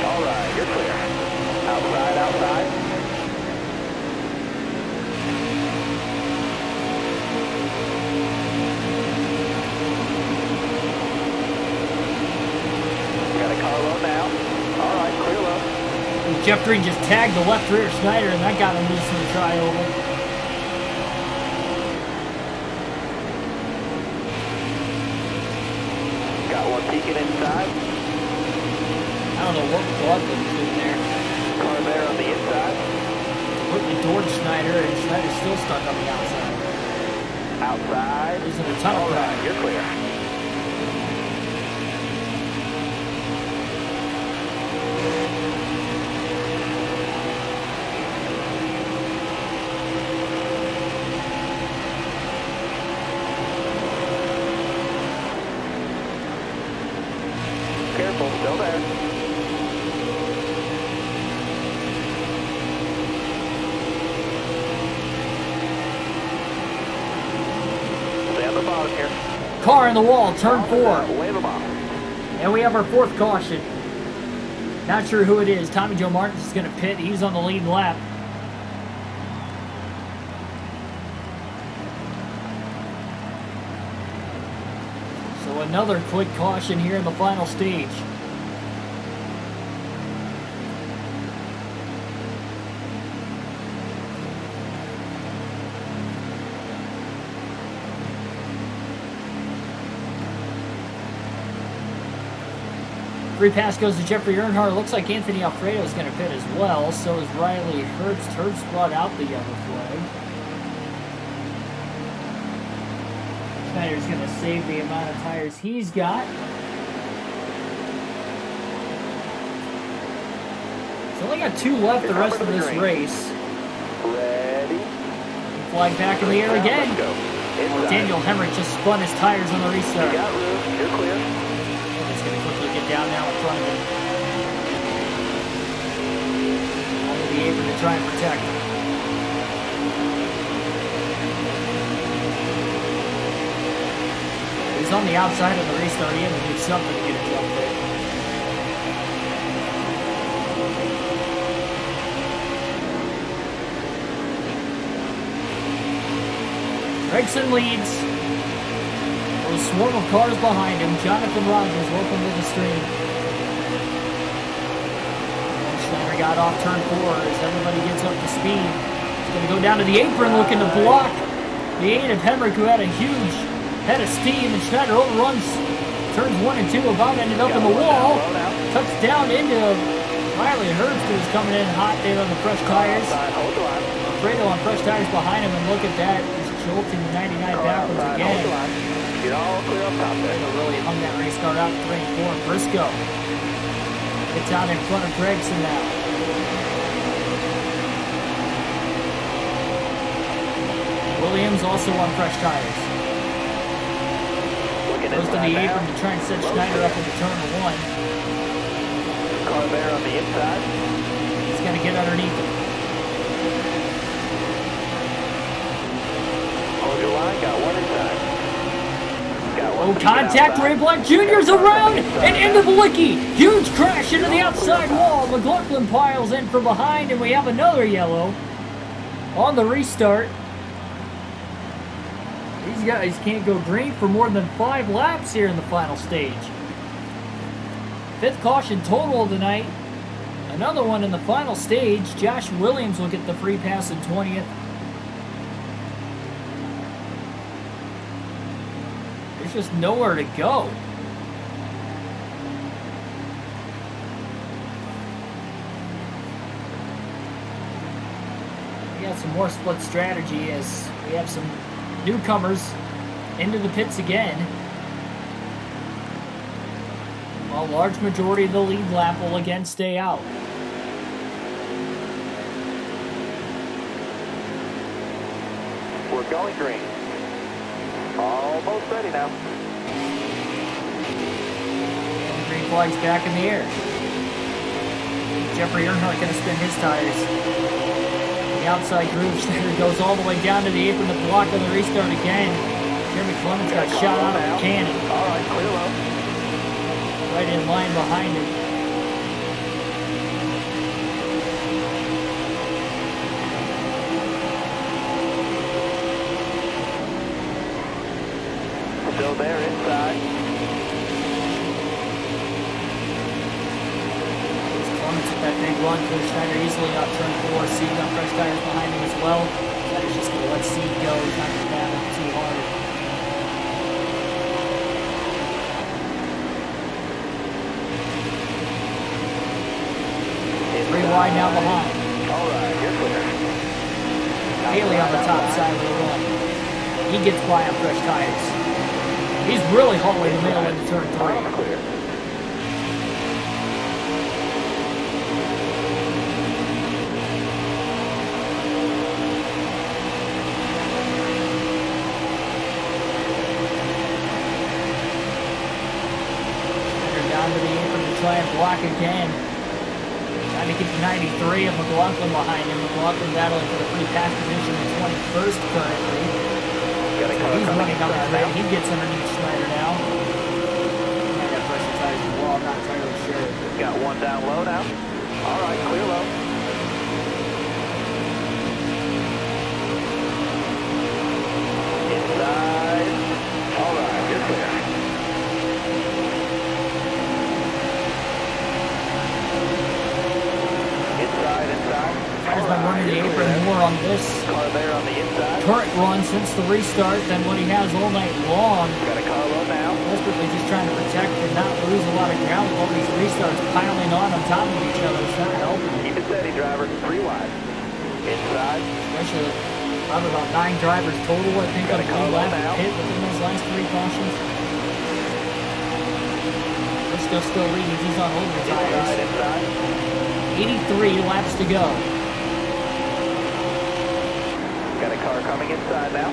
All right, you're clear. Outside, outside. Got a Carlo now. All right, clear low. Jeff Green just tagged the left rear Schneider, and that got him loose in the trioval. Got one peeking inside. I don't know what Gluck was doing there. Car there on the inside. Completely doored Schneider, and Schneider's still stuck on the outside. Outside. Losing a ton of ground. You're clear. Careful, still there. Here. Car in the wall, turn 4. Wave them off. And we have our 4th caution. Not sure who it is. Tommy Joe Martins is going to pit. He's on the lead lap. So another quick caution here in the final stage. Free pass goes to Jeffrey Earnhardt. Looks like Anthony Alfredo is going to pit as well. So is Riley Herbst. Herbst brought out the yellow flag. Schneider's going to save the amount of tires he's got. He's only got 2 left the rest of this race. Ready? Flag back in the air again. Daniel Hemrick just spun his tires on the restart. You got room. You're clear. He's going to quickly get down now in front of him. Under the apron to try and protect. He's on the outside of the restart. He had to do something to get a jump there. Gregson leads. With a swarm of cars behind him. Jonathan Rogers, welcome to the stream. Schneider got off turn 4 as everybody gets up to speed. He's going to go down to the apron looking to block the aid of Hemrick, who had a huge head of steam, and Schneider overruns turns 1 and 2, about ended up in the wall. Cuts down into Riley Hurst, who's coming in hot there on the fresh tires. Fredo on fresh tires behind him, and look at that. Jolting the 99 backwards again. You're all clear up top there. Really hung that race car out in 3 and 4. Briscoe gets out in front of Gregson now. Williams also on fresh tires. Goes to the apron to try and set Schneider up into turn 1. Car there on the inside. He's going to get underneath him. Line, got one inside. Got one contact. Ray Black Jr.'s around and into the Licky. Huge crash into the outside wall. McLaughlin piles in from behind, and we have another yellow on the restart. These guys can't go green for more than 5 laps here in the final stage. 5th caution total tonight. Another one in the final stage. Josh Williams will get the free pass in 20th. Just nowhere to go. We got some more split strategy as we have some newcomers into the pits again. While a large majority of the lead lap will again stay out. We're going green. Almost ready now. Green flag's back in the air. Jeffrey Earnhardt going to spin his tires. The outside groove, Schneider goes all the way down to the apron to block on the restart again. Jeremy Clements got shot out of a cannon. All right, clear low. Right in line behind him. Still there inside. Clements with that big run. Coach Schneider easily off turn 4. Seed on fresh tires behind him as well. Schneider's just going to let Seed go. He's not going to battle too hard. Three wide now behind. All right, you're clear. Haley on the top side of the run. He gets by on fresh tires. He's really hauling the middle into turn 3. Clear. They're down to the apron to try and block again. Trying to get the 93 of McLaughlin behind him. McLaughlin battling for the free pass position in 21st currently. He's running down that road. He gets underneath Schneider now. Might have pressure tires as well. I'm not entirely sure. Got one down low now. All right, clear low. Inside. All right, you're clear. Inside. Schneider's been running the apron more on this Car there on the inside. current run since the restart than what he has all night long. Got a car low now. Desperately just trying to protect and not lose a lot of ground with all these restarts piling on top of each other. It's not helping. Keep it steady, driver. 3 wide. Inside. Especially Probably about 9 drivers total, I think, on the lap now. pit within those last 3 cautions. Briscoe still leading. He's on older tires. Inside. 83 laps to go. Got a car coming inside now.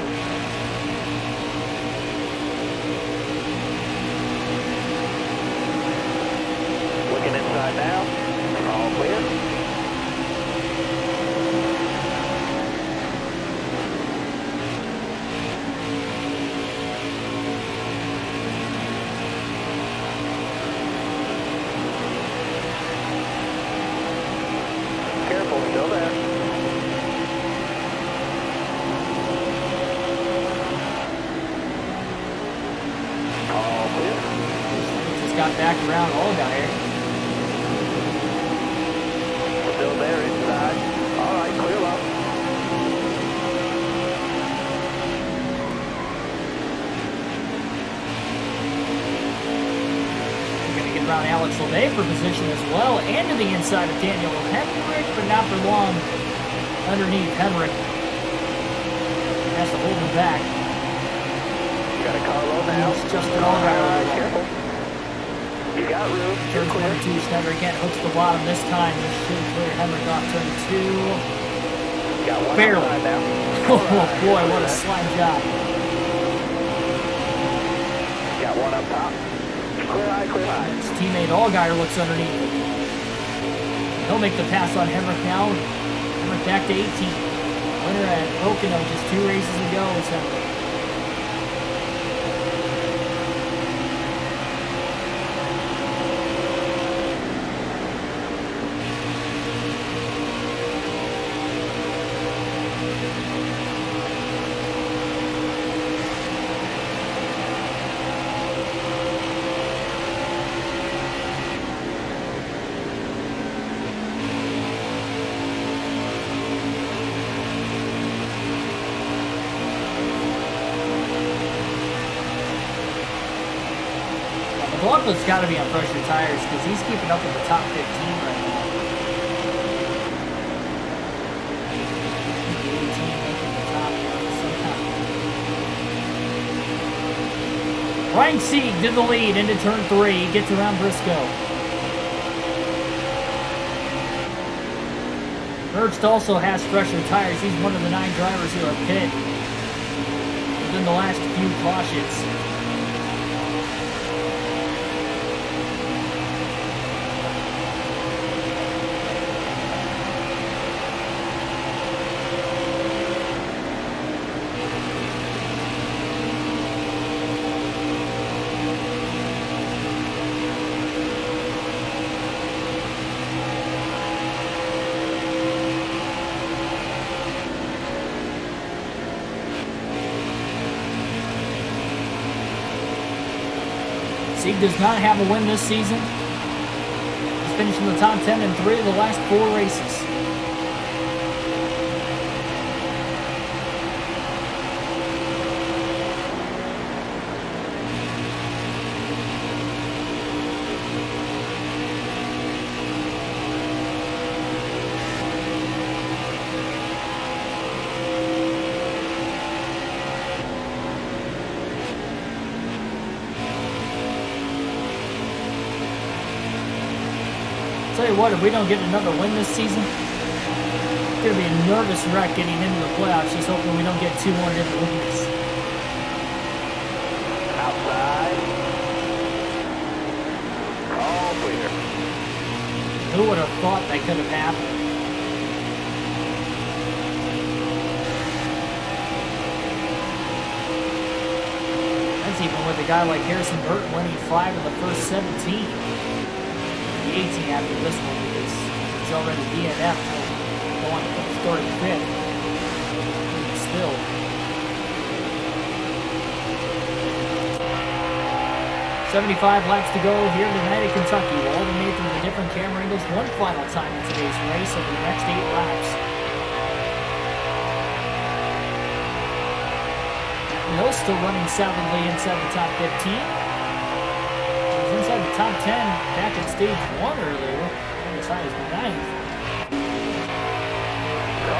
Looking inside now. All clear. Careful, still there. All clear. Just got back around Allgaier. Still there inside. All right, clear up. We're going to get around Alex LeBay for position as well, and to the inside of Daniel Hemrick, but not for long underneath Hemrick. Has to hold him back. Got a car low now. It's Justin Allgaier. Careful. You got room. Turn You're clear. 22, Schneider again hooks the bottom this time. This should clear Hemrick off turn 2. Got one Barely. outside now. Oh boy, what a slime job. Got one up top. Clear high, clear high. His teammate Allgaier looks underneath him. He'll make the pass on Hemrick now. Hemrick back to 18. Winner at Pocono just 2 races ago is Hemrick. McLaughlin's got to be on pressure tires because he's keeping up with the top 15 right now. The 18 making the top somehow. Ryan Sieg did the lead into turn 3. He gets around Briscoe. Ernst also has fresher tires. He's one of the 9 drivers who have pit within the last few cautions. Sieg does not have a win this season. He's finished in the top 10 in 3 of the last 4 races. Tell you what, if we don't get another win this season, it's going to be a nervous wreck getting into the playoffs. Just hoping we don't get 2 more different wins. Outside. All clear. Who would have thought that could have happened? That's even with a guy like Harrison Burton winning 5 of the first 17. 18 after this one because he's already DNF going to start at 5th. Still. "75 laps to go here tonight at Kentucky. We'll alternate through the different camera angles one final time in today's race over the next 8 laps. Hill's still running solidly inside the top 15. Inside the top 10 back at stage 1 earlier, as high as 9th.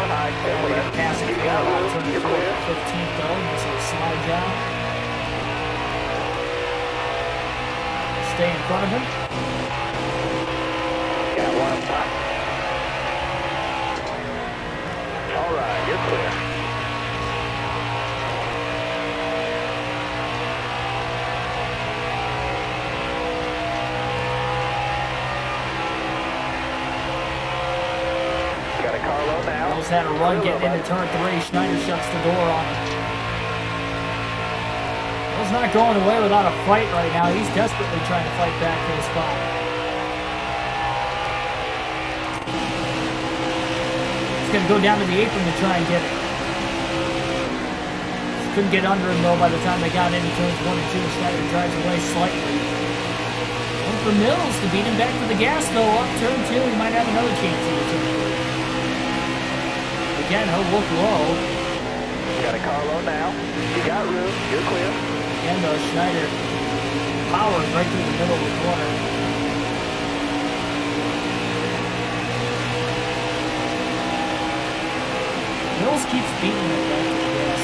car high. Careful We're there. going to pass it You clear got off room. turn You're 4 clear. 15th though. This is a slide job. Stay in front of him. Got one up top. All right, you're clear. Got a car low now. Mills had a run getting into turn 3. Schneider shuts the door on him. Mills not going away without a fight right now. He's desperately trying to fight back for the spot. He's going to go down to the apron to try and get it. Couldn't get under him though by the time they got into turns 1 and 2. Schneider drives away slightly. One for Mills to beat him back to the gas though. Up turn 2, he might have another chance in the turn 3. Again, he'll look low. Got a car low now. You got room. You're clear. Again though, Schneider powers right through the middle of the corner. Mills keeps beating it back to the gas.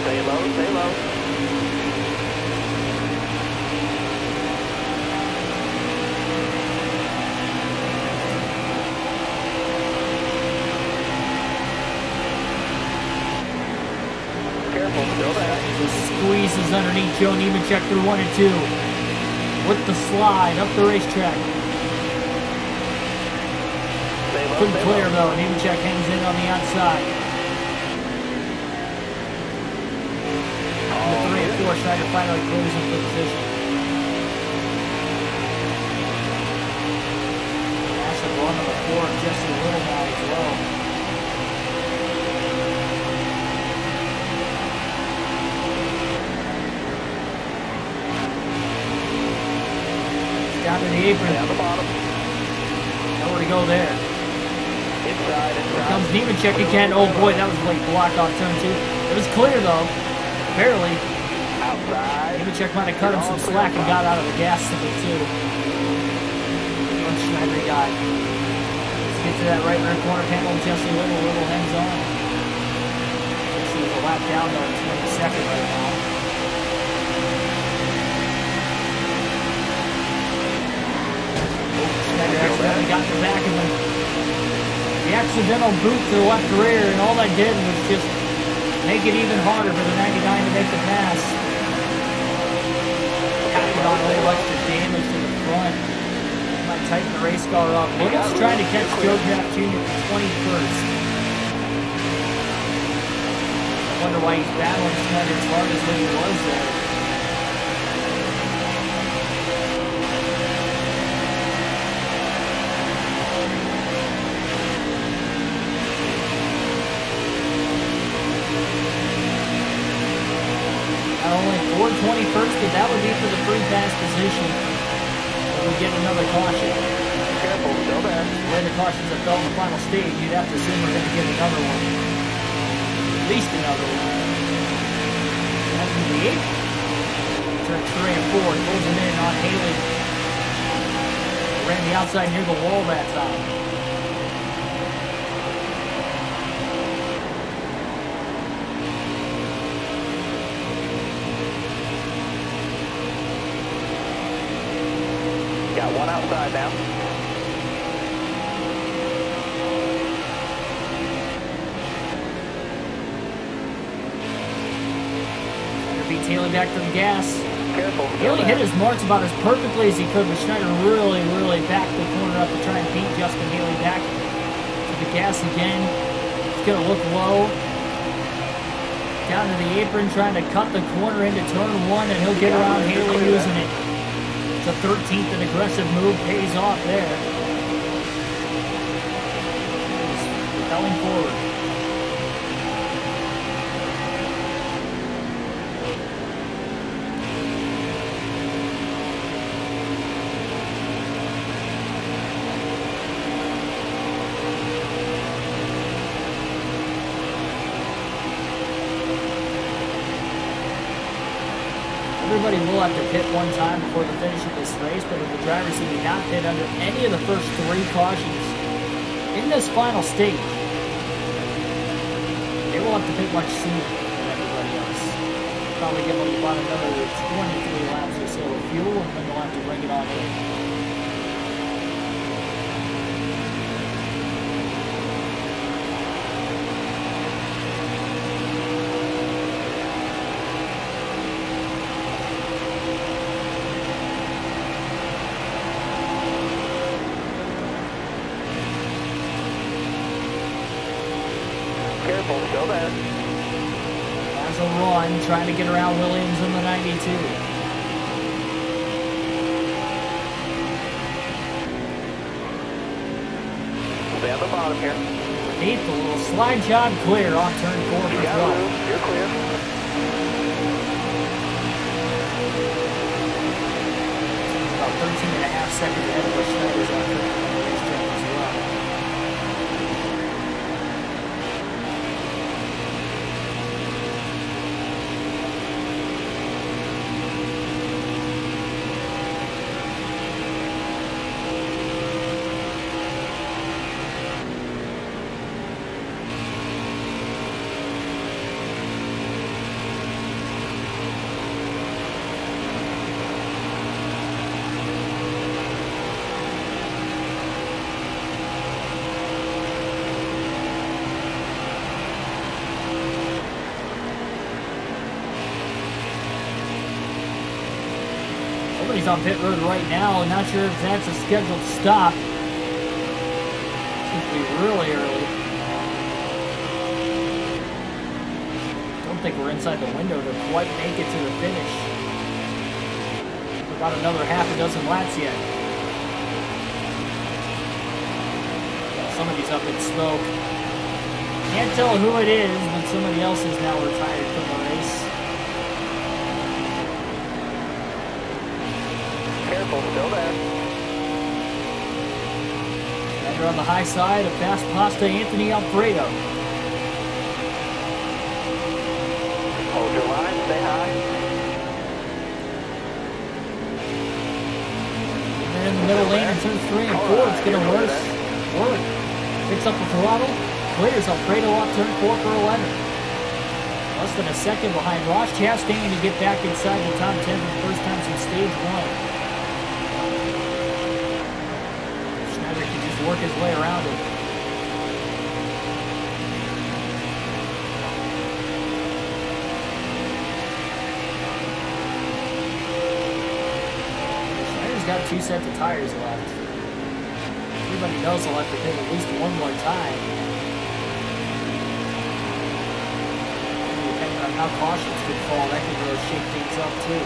Stay low, stay low. Careful, still there. The squeezes underneath Joe Nemechek through 1 and 2. With the slide up the racetrack. Stay low, Couldn't stay clear low. though. Nemechek hangs in on the outside. The 3 and 4, Schneider finally clears him for position. Massive run on the 4 of Jesse Little now as well. Down to the apron. Down the bottom. Nowhere to go there. Inside, Here inside. comes Nemechek again. Oh boy, that was a late block off turn 2. It was clear though. Barely. Outside. Nemechek might have cut him some slack and got out of the gas ticket too. What Schneider got. Let's get to that right rear corner panel. Jesse Little hangs on. Jesse is a lap down though in 22nd right now. Schneider accidentally got in the back of him. The accidental boot to the left rear, and all that did was just make it even harder for the 99 to make the pass. Packing on a little extra damage to the front. Might tighten the race car up. Little's trying to catch Joe Graff Jr. for 21st. I wonder why he's battling Schneider as hard as he was there. Not only Ford 21st, but that would be for the free pass position. If we get another caution. Careful, still there. The way the cautions have fell in the final stage, you'd have to assume we're going to get another one. At least another one. 78. Turn 3 and 4. Pulls him in on Haley. Ran the outside near the wall that time. Got one outside now. Beats Haley back to the gas. Careful. Haley hit his marks about as perfectly as he could, but Schneider really backed the corner up to try and beat Justin Haley back to the gas again. He's going to look low. Down to the apron, trying to cut the corner into turn 1, and he'll get around Haley using it. It's a 13th and aggressive move, pays off there. He's propelling forward. Everybody will have to pit one time before the finish of this race, but the drivers who did not pit under any of the first 3 cautions in this final stage, they will have to pit much sooner than everybody else. Probably give them about another 23 laps or so of fuel, and then they'll have to bring it on in. Careful, still there. As a run, trying to get around Williams in the 92. Stay on the bottom here. Beneath the little slide job clear on turn 4 for You got 12. room. You're clear. It's about 13.5 seconds ahead of Schneider's on the racetrack as well. Somebody's on pit road right now. Not sure if that's a scheduled stop. Seems to be really early. Don't think we're inside the window to quite make it to the finish. About another half a dozen laps yet. Somebody's up in smoke. Can't tell who it is, but somebody else is now retired from the race. Careful, still there. Schneider on the high side, a fast pasta Anthony Alfredo. Hold your line, stay high. And in the middle lane in turns 3 and 4, it's getting worse. Work. Picks up the throttle, clears Alfredo off turn 4 for 11. Less than a second behind Ross Chastain to get back inside the top 10 for the first time since stage 1. Schneider can just work his way around it. Schneider's got 2 sets of tires left. Everybody knows he'll have to pit at least one more time. Depending on how cautions could fall, that could really shake things up too.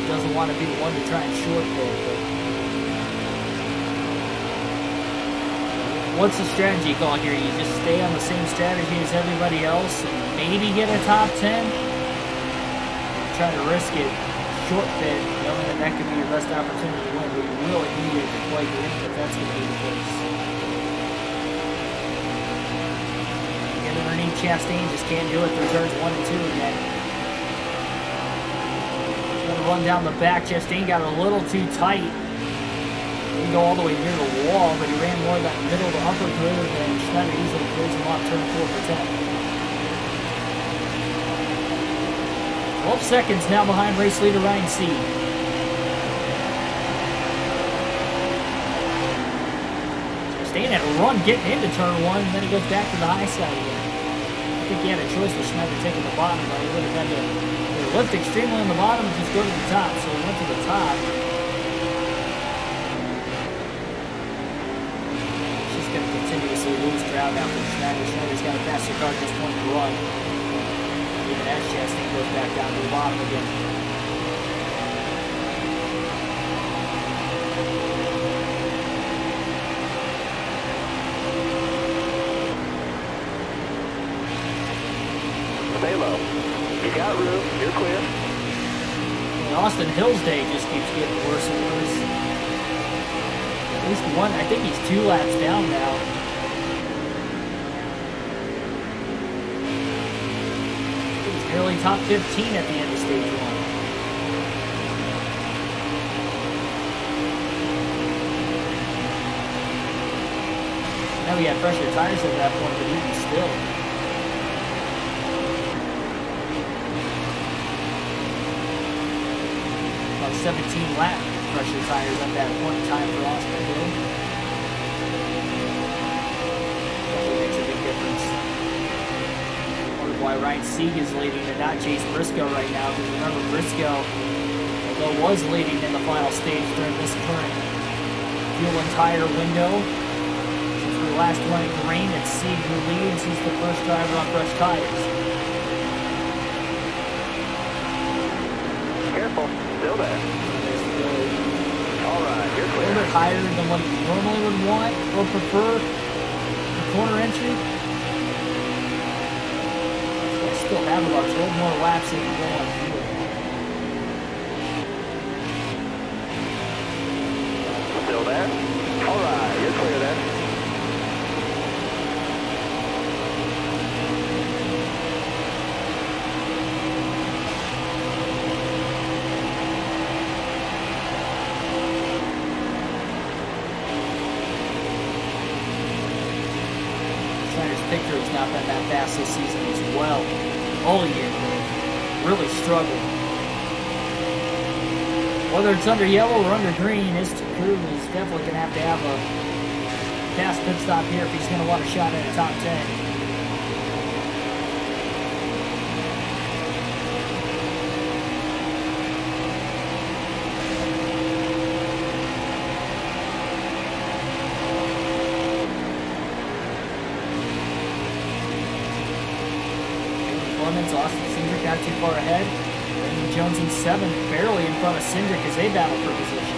Doesn't want to be the one to try and short pit, but what's the strategy call here? You just stay on the same strategy as everybody else and maybe get a top 10? Try to risk it, short pit, knowing that that could be your best opportunity to win, but you really need it to play the win if that's going to be the case. Get underneath Chastain, just can't do it through turns 1 and 2 again. Run down the back. Chastain got a little too tight. Didn't go all the way near the wall, but he ran more of that middle to upper curve, and Schneider easily clears him off turn 4 for 10. 12 seconds now behind race leader Ryan Seed. Chastain had a run getting into turn 1, and then he goes back to the high side again. I think he had a choice with Schneider taking the bottom, but he would have had to lift extremely on the bottom and just go to the top, so he went to the top. She's going to continuously lose ground now from Schneider. Schneider's got a faster car at this point to run. Even as Chastain goes back down to the bottom again. got room. You're clear. And Austin Hill's day just keeps getting worse and worse. At least one, I think he's 2 laps down now. He's nearly top 15 at the end of stage 1. I know he had fresher tires at that point, but even still. About 17 lap fresher tires at that point in time for Austin Hill. Definitely makes a big difference. Wonder why Ryan Sieg is leading and not Chase Briscoe right now, because remember Briscoe, although was leading in the final stage during this current fuel and tire window, last run at green, it's Sieg who leads. He's the first driver on fresh tires. Careful, still there. All right, you're clear. A little bit higher than what he normally would want or prefer. The corner entry. I still have about 12 more laps in the go on fuel. Still there? All right, you're clear there. Victor has not been that fast this season as well. All year, really struggled. Whether it's under yellow or under green, his crew is definitely going to have a fast pit stop here if he's going to want a shot at a top 10. Austin Cindric not too far ahead. Brandon Jones in 7th, barely in front of Cindric as they battle for position.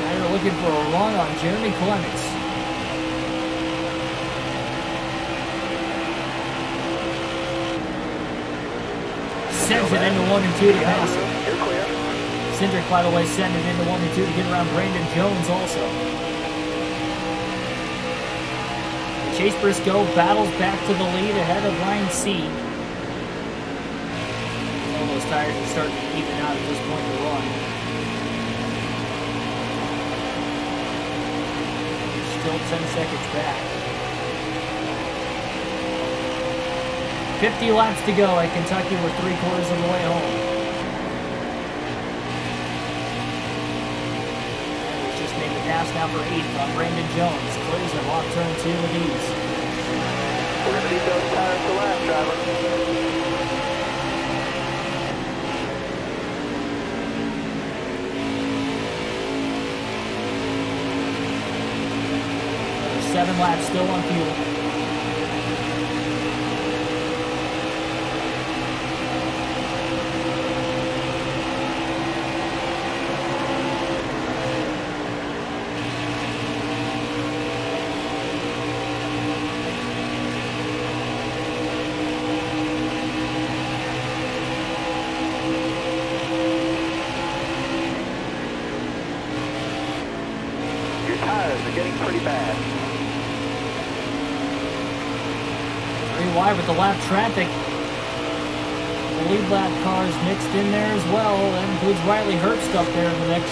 Snyder looking for a run on Jeremy Clements. Sends it into 1 and 2 to pass him. Cindric, by the way, sent it into 1 and 2 to get around Brandon Jones also. Chase Briscoe battles back to the lead ahead of Ryan Sieg. All those tires are starting to even out at this point in the run. Still 10 seconds back. 50 laps to go at Kentucky. We're 3/4 of the way home. And he's just made the pass now for 8th on Brandon Jones. Clears him off turn 2 with ease. We're going to need those tires to last, driver. 7 laps still on fuel. Your tires are getting pretty bad. Wide with the lap traffic. The lead lap cars mixed in there as well. That includes Riley Herbst up there in the mix.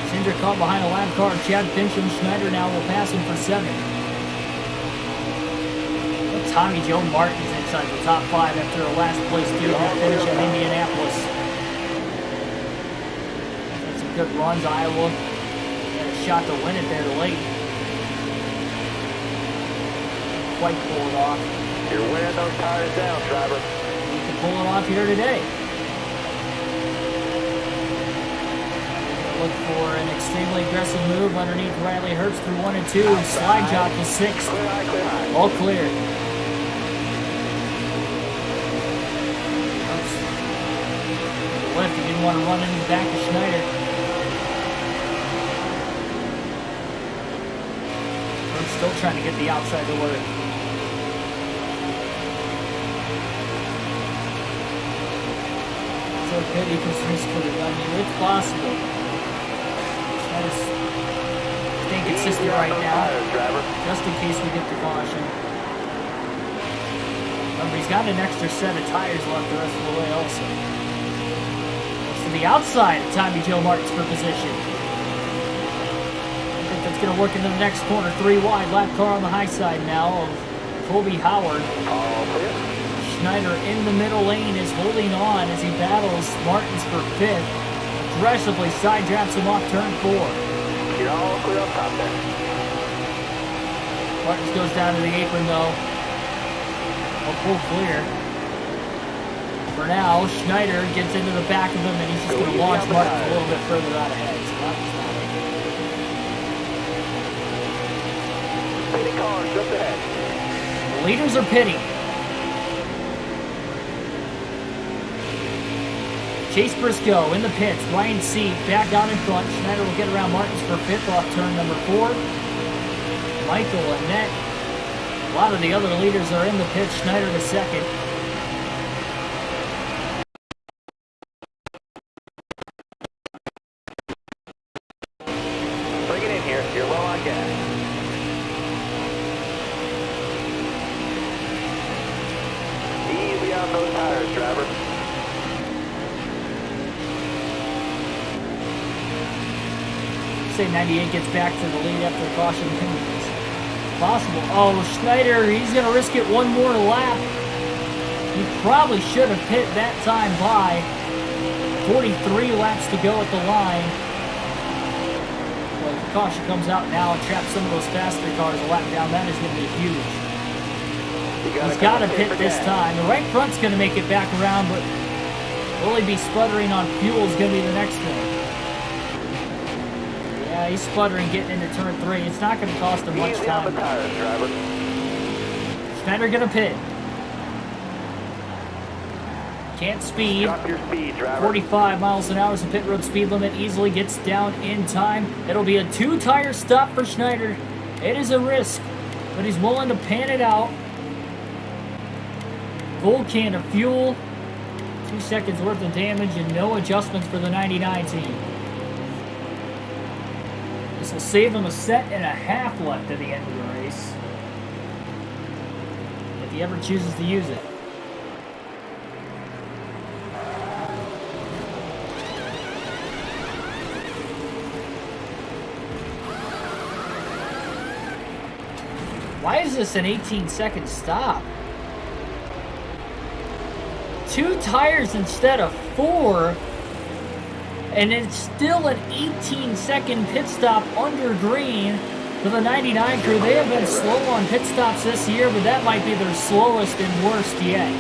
Cindric caught behind a lap car. Chad Fincham Schneider now will pass him for 7th. Tommy Joe Martin's inside the top 5 after a last place finish at Indianapolis. Had some good runs. Iowa shot to win it there late. Quite pull it off. You're wearing those tires down, driver. You can pull it off here today. Look for an extremely aggressive move underneath Riley Herbst through 1 and 2. Slide job to 6th. Clear high, clear high. All clear. didn't want to run into the back of Schneider. I'm still trying to get the outside to work. So good he can risk for the gun here. It's possible. Schneider's staying consistent right now, just in case we get the caution. Remember, he's got an extra set of tires left the rest of the way also. Looks to the outside of Tommy Joe Martins for position. I think that's going to work into the next corner. 3 wide, lap car on the high side now of Colby Howard. Schneider in the middle lane is holding on as he battles Martins for 5th. Aggressively side drafts him off turn 4. You're all clear up top there. Martins goes down to the apron though. I'll pull clear. For now, Schneider gets into the back of him and he's just going to launch Martins a little bit further out ahead. So Martins not it. Pitting cars just ahead. The leaders are pitting. Chase Briscoe in the pits. Ryan Sieg back out in front. Schneider will get around Martins for 5th off turn number 4. Michael Annette. A lot of the other leaders are in the pits. Schneider to 2nd. Bring it in here. You're low on gas. Easy on those tires, driver. Say 98 gets back to the lead after the caution. Possible. Oh, Schneider, he's going to risk it one more lap. He probably should have pit that time by. 43 laps to go at the line. Well, if the caution comes out now and traps some of those faster cars a lap down, that is going to be huge. He's got to pit this time. The right front's going to make it back around, but will he be sputtering on fuel is going to be the next thing. Yeah, he's sputtering getting into turn 3. It's not going to cost him much time. Schneider going to pit. Can't speed. Drop your speed, driver. 45 miles an hour is the pit road speed limit. Easily gets down in time. It'll be a 2-tire stop for Schneider. It is a risk, but he's willing to pan it out. Full can of fuel. 2 seconds worth of damage and no adjustments for the 99 team. This will save him a set and a half left at the end of the race, if he ever chooses to use it. Why is this an 18-second stop? 2 tires instead of 4. And it's still an 18-second pit stop under green for the 99 crew. They have been slow on pit stops this year, but that might be their slowest and worst yet.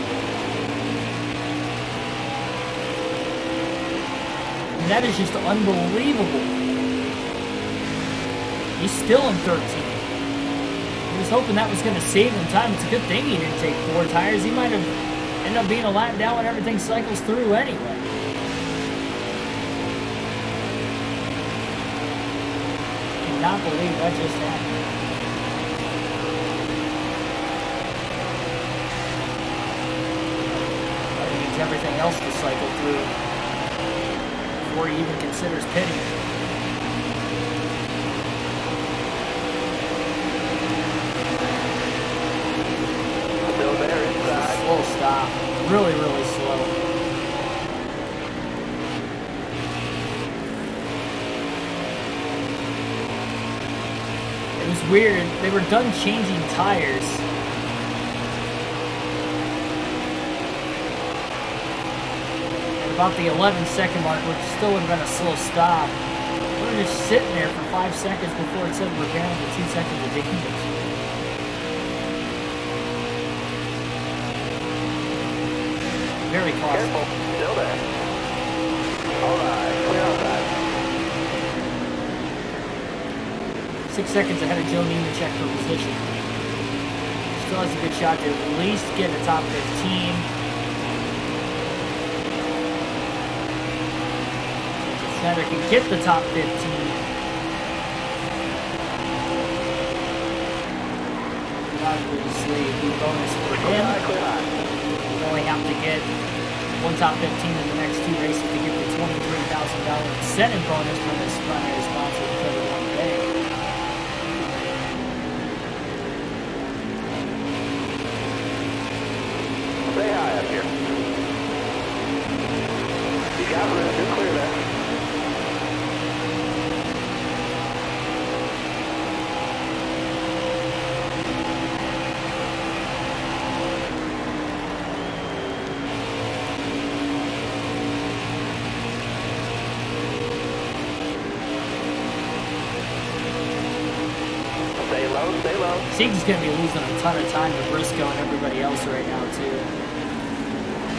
And that is just unbelievable. He's still in 13th. He was hoping that was going to save him time. It's a good thing he didn't take 4 tires. He might have ended up being a lap down when everything cycles through anyway. Not believe that just happened. That needs everything else to cycle through before he even considers pitting. Still there inside. Slow stop. Really, really slow. It was weird. They were done changing tires. At about the 11-second mark, which still would have been a slow stop. We were just sitting there for 5 seconds before it said repairing the 2 seconds of damage. Very costly. Careful. Still there. All right. Clear outside. 6 seconds ahead of Joe Nemechek for position. Still has a good shot to at least get the top 15. Schneider can get the top 15. Obviously, a bonus for him. You only have to get one top 15 in the next 2 races to get the $23,000 incentive bonus from his primary sponsor, the Credit One Bank. Stay high up here. You got room. You're clear there. Stay low. Sieg's going to be losing a ton of time to Briscoe and everybody else right now, too.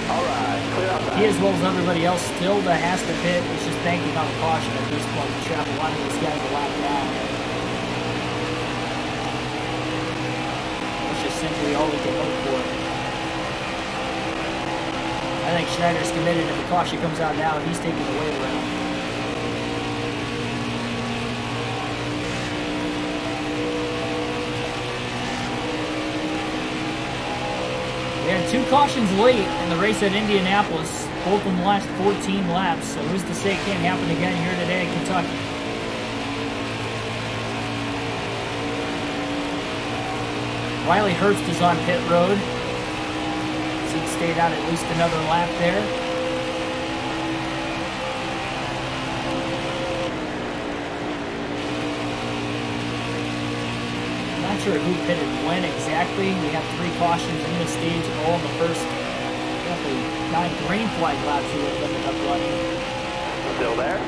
All right, clear outside. He, as well as everybody else, still has to pit. He's just banking on caution at this point to trap a lot of these guys a lap down. That's just simply all we can hope for. I think Schneider's committed. If the caution comes out now, he's taking the weight around. We had 2 cautions late in the race at Indianapolis, both in the last 14 laps, so who's to say it can't happen again here today in Kentucky. Riley Hurst is on pit road. He stayed out at least another lap there. Not sure who pitted when exactly. We have 3 cautions in the stage, all in the first, roughly 9 green flag laps we would have ended up running. Still there?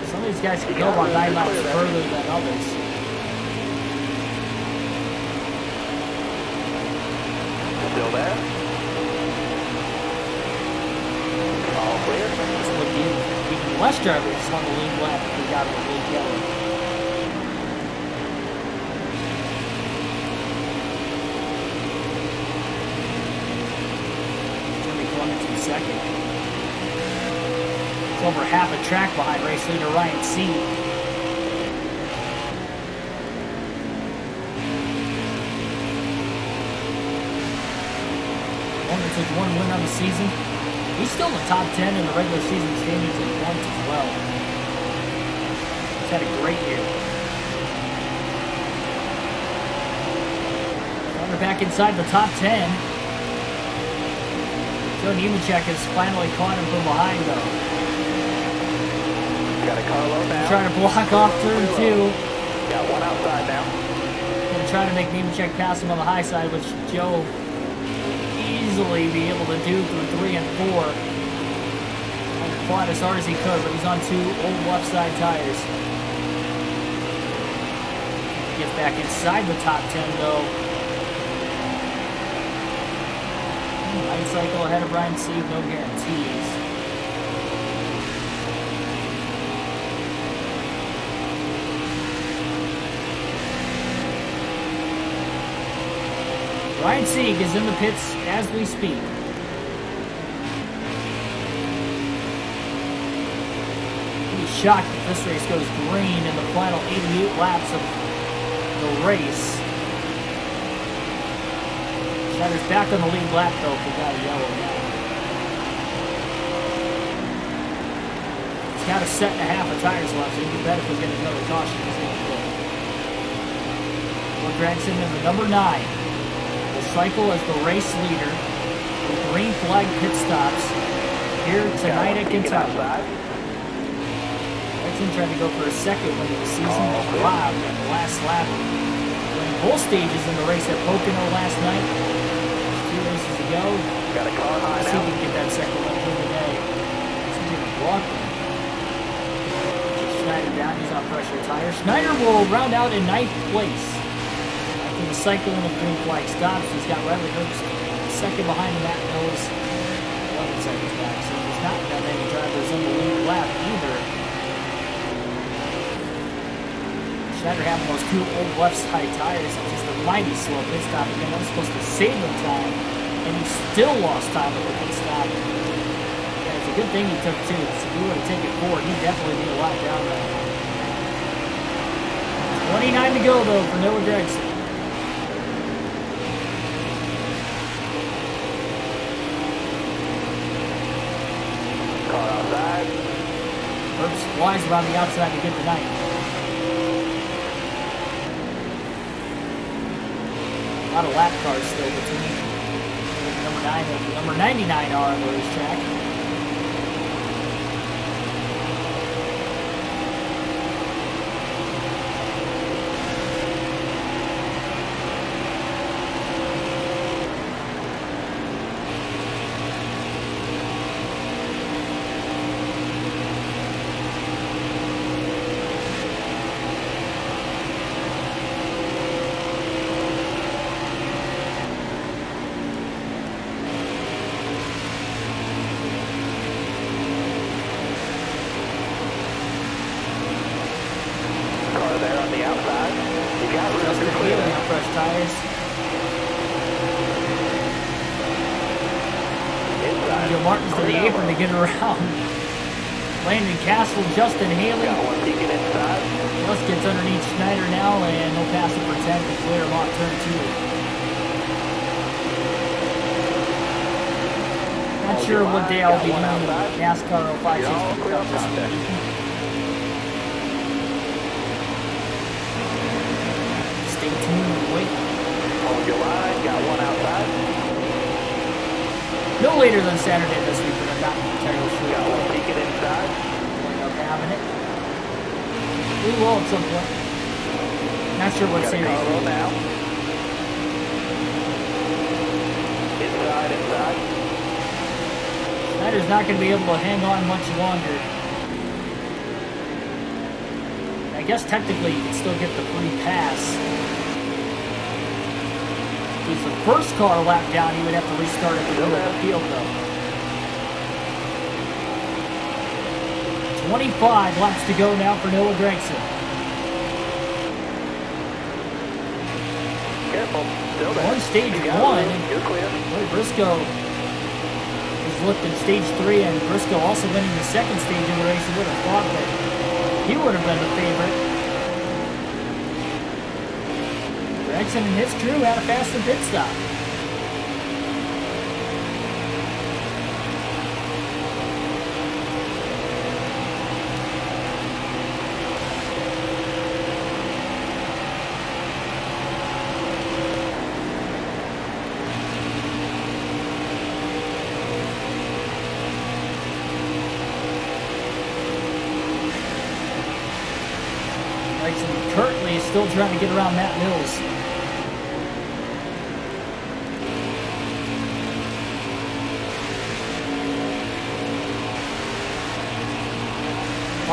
Some of these guys can go about 9 laps further than others. Still there? All clear? This would be even less drivers on the lead lap if we got the lead yellow. Second. It's over half a track behind race leader Ryan Sieg. One that took 1 win on the season. He's still in the top 10 in the regular season standings in points as well. He's had a great year. We're back inside the top 10. Joe Nemechek has finally caught him from behind, though. Got a car low now. Trying to block off turn 2. Got one outside now. Going to try to make Nemechek pass him on the high side, which Joe easily be able to do through 3 and 4. And fought as hard as he could, but he's on 2 old left side tires. Gets back inside the top 10, though. Night cycle ahead of Ryan Sieg, no guarantees. Ryan Sieg is in the pits as we speak. Pretty shocked if this race goes green in the final 88 laps of the race. Schneider's back on the lead lap, though, if we got a yellow now. He's got a set and a half of tires left, so he'd be better if we get another caution. We're drags him into number 9. Will cycle as the race leader with green flag pit stops here tonight at Kentucky. Jackson trying to go for a second win of the season, but robbed in the last lap. Winning both stages in the race at Pocono last night. 2 races to go. Got a car high now. See if we can get that second one here today. Seems like a block him. Schneider down, he's on pressure tires. Schneider will round out in 9th place. After the cycling of green flag stops, he's got Riley Hurst second behind Matt Mills, 11 seconds back. So there's not that many drivers on the lead lap either. Schneider having those 2 old left side tires, just a mighty slow pit stop. Again, that was supposed to save him time, and he still lost time with the pit stop. And if he Good thing he took 2, because if he would have taken 4, he'd definitely be a lot down there. 29 to go, though, for Noah Gregson. Car outside. Herbst flies around the outside to get the 9. A lot of lap cars still between number 9 and number 99 are on the racetrack. Martin's to the apron to get around. Landon Castle, Justin Haley. Just gets underneath Schneider now, and he'll pass it for 10 to clear him off turn 2. Not sure what day I'll be doing NASCAR 05 Cup this week. Stay tuned and wait. Hold your line, got one outside. No later than Saturday this week, but I'm not entirely sure. Got one peeking inside. We'll end up having it. We will at some point. Not sure what series. Now. Inside. Schneider's not going to be able to hang on much longer. I guess technically you can still get the free pass. If he's the first car lap down, he would have to restart at the middle of the field, though. 25 laps to go now for Noah Gregson. Careful. Still there. On stage 1, you're clear. Briscoe was looked in stage 3, and Briscoe also winning the second stage of the race. You would have thought that he would have been the favorite. Gregson and his crew had a faster pit stop. Gregson currently is still trying to get around Matt Mills.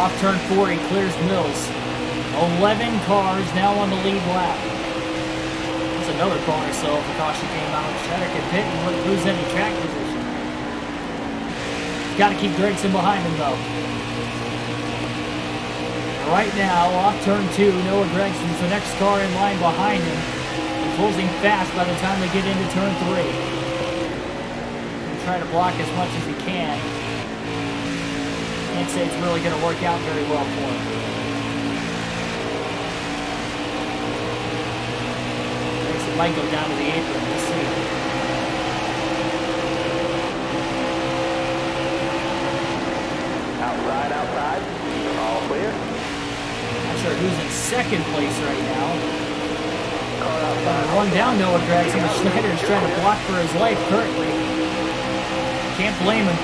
Off turn 4, he clears Mills. 11 cars now on the lead lap. That's another bonus, though, if the caution came out. Schneider can pit and wouldn't lose any track position. He's got to keep Gregson behind him, though. Right now, off turn 2, Noah Gregson's the next car in line behind him. He's closing fast by the time they get into turn 3. He'll try to block as much as he can. Can't say it's really going to work out very well for him. Gregson might go down to the apron. We'll see. Outside. All clear. Not sure who's in second place right now. Run down Noah Gregson. Schneider is trying to block for his life currently. Can't blame him.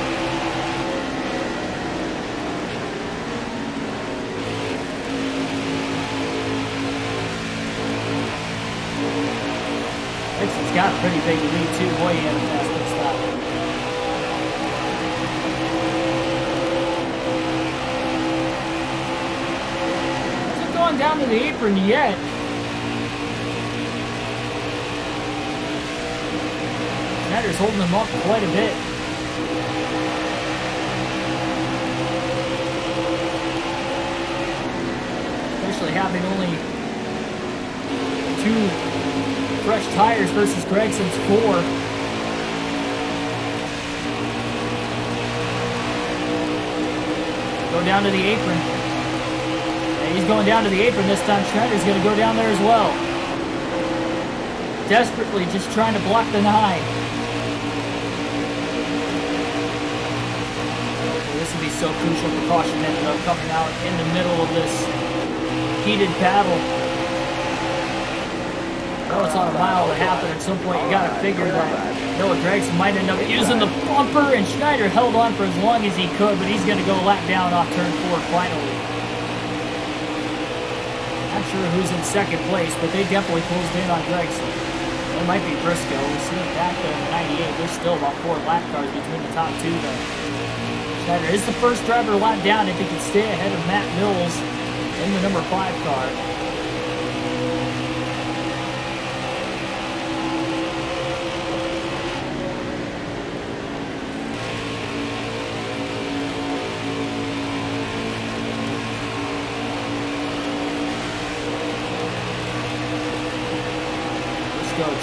Gregson's got a pretty big lead too. Boy, he had a fast pit stop. Hasn't gone down to the apron yet. Schneider's holding him up quite a bit. Especially having only 2 fresh tires versus Gregson's 4. Go down to the apron. And he's going down to the apron this time. Schneider's going to go down there as well. Desperately just trying to block the 9. This would be so crucial for caution ended up coming out in the middle of this heated battle. Well, it's on a mile and a half, and at some point you got to figure that Noah Gragson might end up using the bumper, and Schneider held on for as long as he could, but he's going to go lap down off turn 4 finally. Not sure who's in second place, but they definitely closed in on Gragson. It might be Briscoe. We see him back there in the 98. There's still about 4 lap cars between the top 2 though. Schneider is the first driver to lap down if he can stay ahead of Matt Mills in the number 5 car.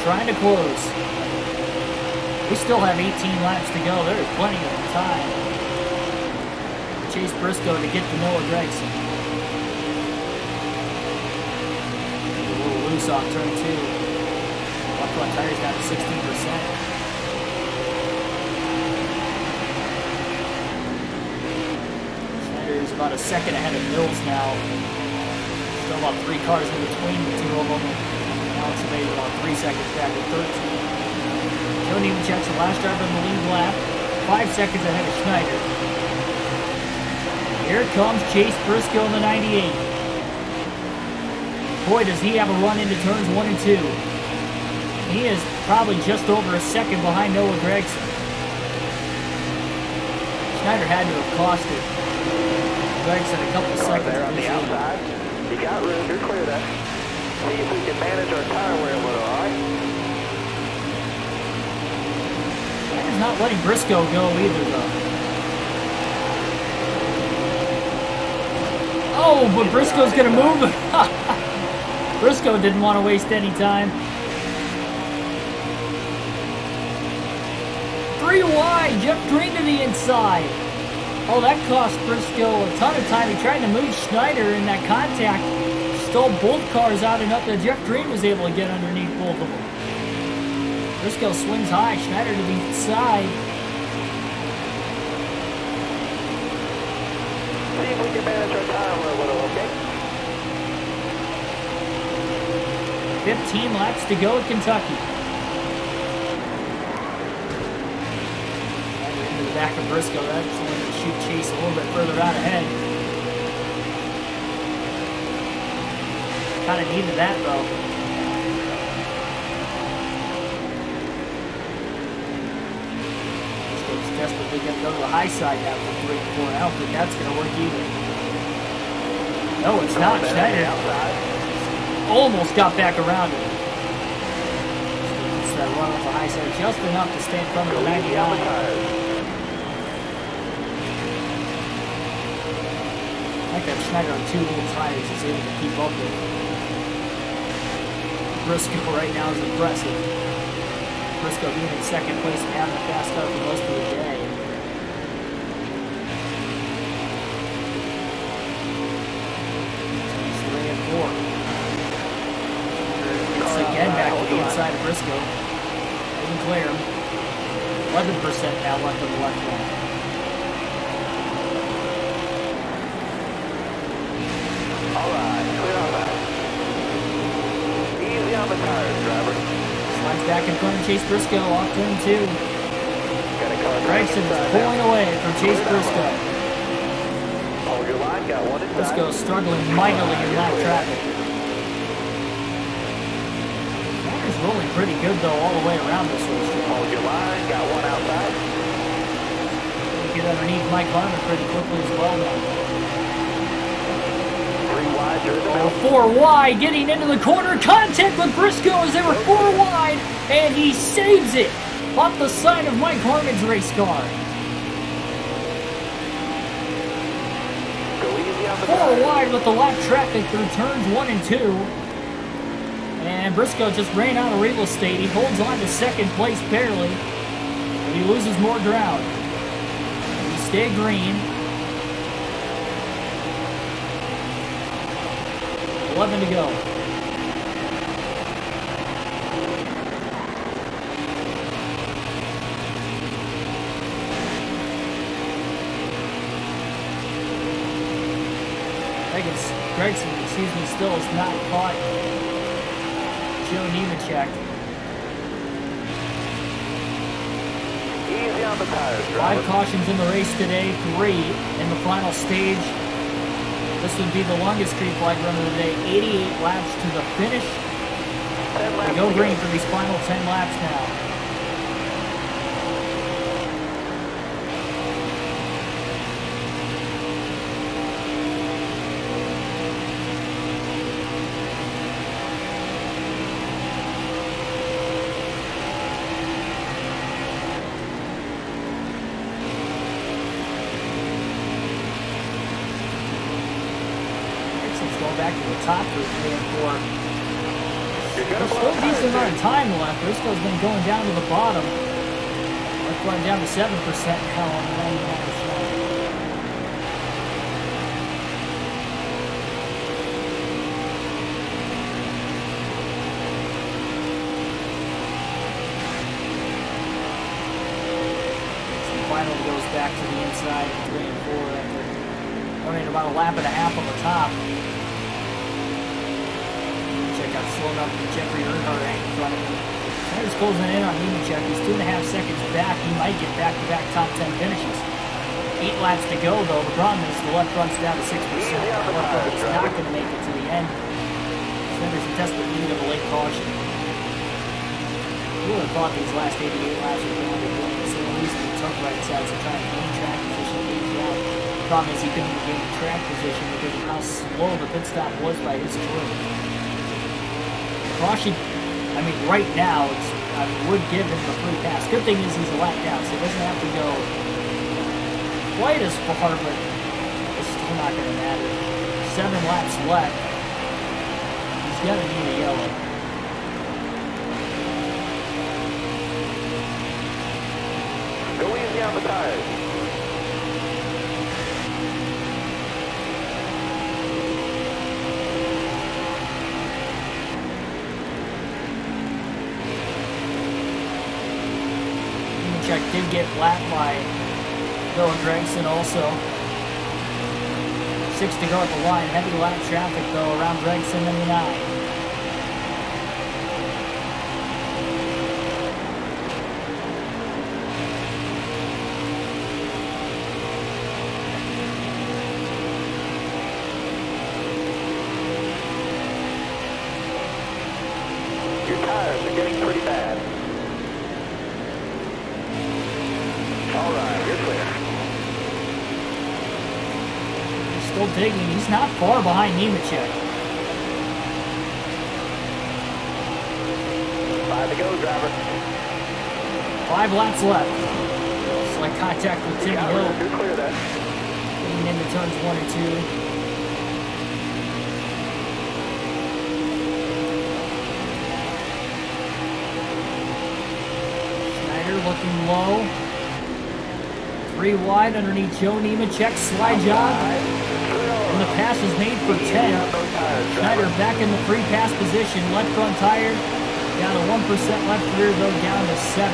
Trying to close. We still have 18 laps to go. There is plenty of time. Chase Briscoe to get to Noah Gragson. A little loose off turn 2. Left front tires down to 16%. Schneider is about a second ahead of Mills now. Still about 3 cars in between the 2 of them. Alex made about 3 seconds back at 13. Tony Nemechek's the last driver in the lead lap, 5 seconds ahead of Schneider. Here comes Chase Briscoe in the 98. Boy, does he have a run into turns 1 and 2. He is probably just over a second behind Noah Gragson. Schneider had to have costed Gragson a couple seconds there on the outside. You got room, you're clear there. See if we can manage our tire wear a little, alright? Schneider's not letting Briscoe go either, though. Oh, but Briscoe's going to move. Briscoe didn't want to waste any time. 3 wide, Jeff Green to the inside. Oh, that cost Briscoe a ton of time. He tried to move Schneider in that contact. Stole both cars out enough that Jeff Green was able to get underneath both of them. Briscoe swings high, Schneider to the inside. See if we can manage our time a little, okay? 15 laps to go at Kentucky. Schneider into the back of Briscoe. That's going to shoot Chase a little bit further out ahead. Kind of needed that, though. Briscoe's desperately going to go to the high side now for 3 and 4. I don't think that's going to work either. No, it's not. Schneider almost got back around it. It's that run off the high side just enough to stay in front of the 99. I like that Schneider on 2 little tires is able to keep up with. Briscoe right now is impressive. Briscoe being in second place and having a fast start for most of the day. He's 3 and 4. It's again back to the inside of Briscoe. Didn't clear him. 11% now left on the left line. Alright, clear on that. Easy on the tires, driver. Slides back in front of Chase Briscoe off turn 2. Gragson pulling away from Chase Briscoe. Hold your line, got one inside. Briscoe struggling mightily in lap traffic. Schneider's rolling pretty good though all the way around this race. Hold your line, got one outside. Get underneath Mike Harmon pretty quickly as well now. 3 wide, you're in the middle. 4 wide, getting into the corner. Contact with Briscoe as they were 4 wide, and he saves it off the side of Mike Harmon's race car. Go easy on the 4 tires. wide with the lap traffic through turns 1 and 2. And Briscoe just ran out of real estate. He holds on to second place barely, but he loses more ground. He stay green. 11 to go. Gregson, still has not caught Joe Nemechek. Easy on the tires, 5 cautions in the race today, 3 in the final stage. This would be the longest green flag run of the day, 88 laps to the finish. We go green for these final 10 laps now. Back to the top for 3 and 4. There's still a decent amount of time left. Briscoe's been going down to the bottom. Let's run down to 7% now on the 99%. Finally goes back to the inside of 3 and 4 after running about a lap and a half on the top. Got slowed up from Jeffrey Earnhardt right in front of him. Sanders closing in on Nemechek. He's 2.5 seconds back. He might get back-to-back top 10 finishes. 8 laps to go, though. The problem is the left front's down to 6%. The left front is not going to make it to the end. Sanders in desperate need of a late caution. Who would have thought these last 88 laps were going to be doing the same reason he took right sides to try and gain track position gains out. The problem is he couldn't even gain track position because of how slow the pit stop was by his crew. Caution, I mean, right now, I would give him the free pass. Good thing is he's a lap down, so he doesn't have to go quite as far, but it's still not going to matter. 7 laps left. He's going to need a yellow. Go easy on the tires. Did get lapped by Bill Gregson also. 6 to go at the line. Heavy lap traffic though around Gregson and the 9. Your tires are getting pretty bad. Alright, you're clear. He's still digging. He's not far behind Nemechek. 5 to go, driver. 5 laps left. Slight contact with Timmy Hill. You're clear then. Getting into turns 1 and 2. Schneider looking low. 3 wide underneath Joe Nemechek, slide job, and the pass is made for 10. Schneider back in the free pass position, left front tire, down to 1% left rear though, down to 7.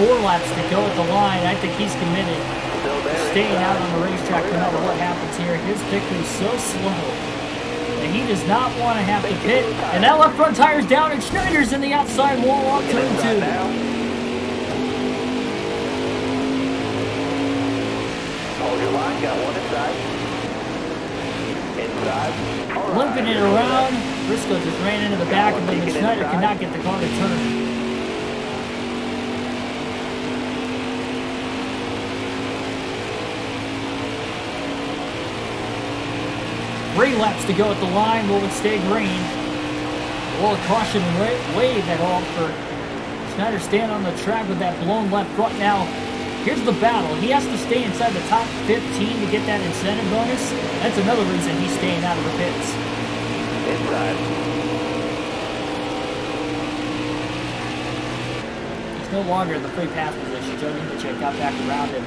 4 laps to go at the line. I think he's committed to staying out on the racetrack no matter what happens here. His picture is so slow that he does not want to have to pit. And that left front tire's down, and Schneider's in the outside wall off turn 2. Line, got one inside. Inside. Limping it around. Briscoe just ran into the back of him, and Schneider cannot get the car to turn. 3 laps to go at the line. Will it stay green? Will a caution wave at all for Schneider staying on the track with that blown left front now? Here's the battle. He has to stay inside the top 15 to get that incentive bonus. That's another reason he's staying out of the pits. Inside. He's no longer in the free pass position. Joe Nemechek got back around him.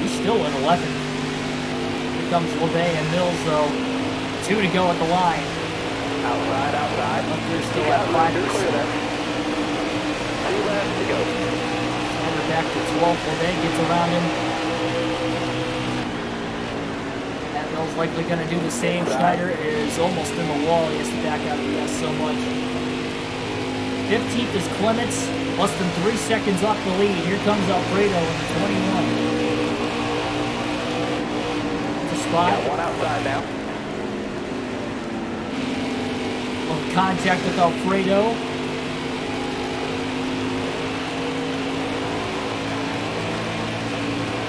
He's still in 11th. comes Ledet and Mills, though. 2 to go at the line. Outside. They're still at 5%. 2 laps to go. Schneider back to 12th. Ledet gets around him. That Mills likely going to do the same. Schneider is almost in the wall. He has to back out of the S so much. 15th is Clements. Less than 3 seconds off the lead. Here comes Alfredo in the 21. The spot. Got 1 outside now. Contact with Alfredo.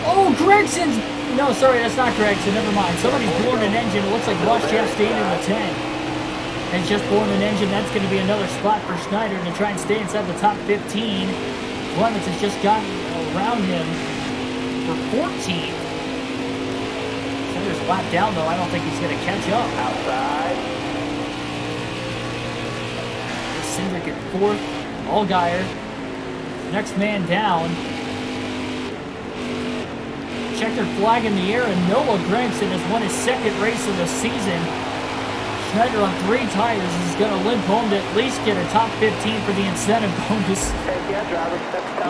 Oh, Gregson's... No, sorry, that's not Gregson. Never mind. Somebody's blown an engine. It looks like Ross Chastain in the 10. Has just blown an engine. That's going to be another spot for Schneider to try and stay inside the top 15. Clements has just gotten around him for 14th. Schneider's a lap down, though. I don't think he's going to catch up. Outside. Cindric at 4th. Allgaier. Next man down. Checkered flag in the air, and Noah Gregson has won his 2nd race of the season. Schneider on 3 tires is going to limp home to at least get a top 15 for the incentive bonus.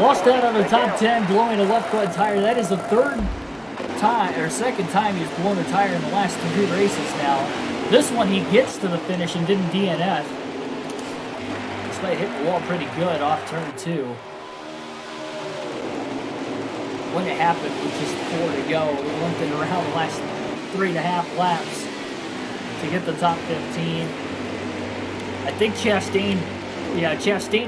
Lost out on the top 10, blowing a left front tire. That is the 2nd time he's blown a tire in the last 3 races now. This one he gets to the finish and didn't DNF. Despite hitting the wall pretty good off turn 2. When it happened with just 4 to go, he limped it around the last 3.5 laps to get the top 15. I think Chastain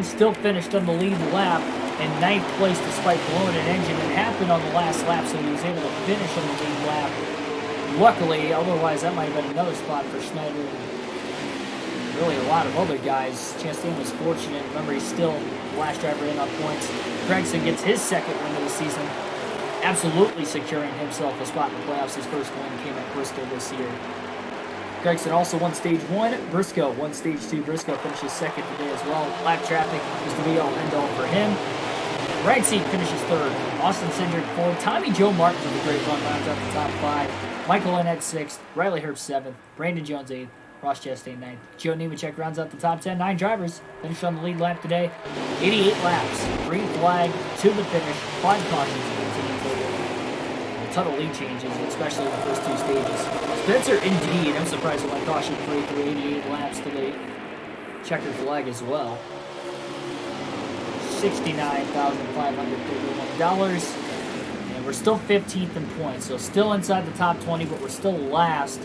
still finished on the lead lap in 9th place despite blowing an engine. It happened on the last lap, so he was able to finish on the lead lap. Luckily, otherwise that might have been another spot for Schneider and really a lot of other guys. Chastain was fortunate. Remember, he's still the last driver in on points. Gregson gets his 2nd win of the season, absolutely securing himself a spot in the playoffs. His first win came at Bristol this year. Gregson also won Stage 1. Briscoe won Stage 2. Briscoe finishes 2nd today as well. Lap traffic is the be-all end-all for him. Rag Seat finishes 3rd. Austin Cindric 4th. Tommy Joe Martin with a great run, rounds up the top 5. Michael Annett 6th. Riley Herbst 7th. Brandon Jones 8th. Ross Chastain 9th. Joe Nemechek rounds out the top 10. 9 drivers finished on the lead lap today. 88 laps. Green flag to the finish. 5 cautions. A ton of lead changes, especially in the first 2 stages. Spencer, indeed. I'm surprised he went caution free through 88 laps to the checkered flag as well. $69,531. And we're still 15th in points, so still inside the top 20, but we're still last.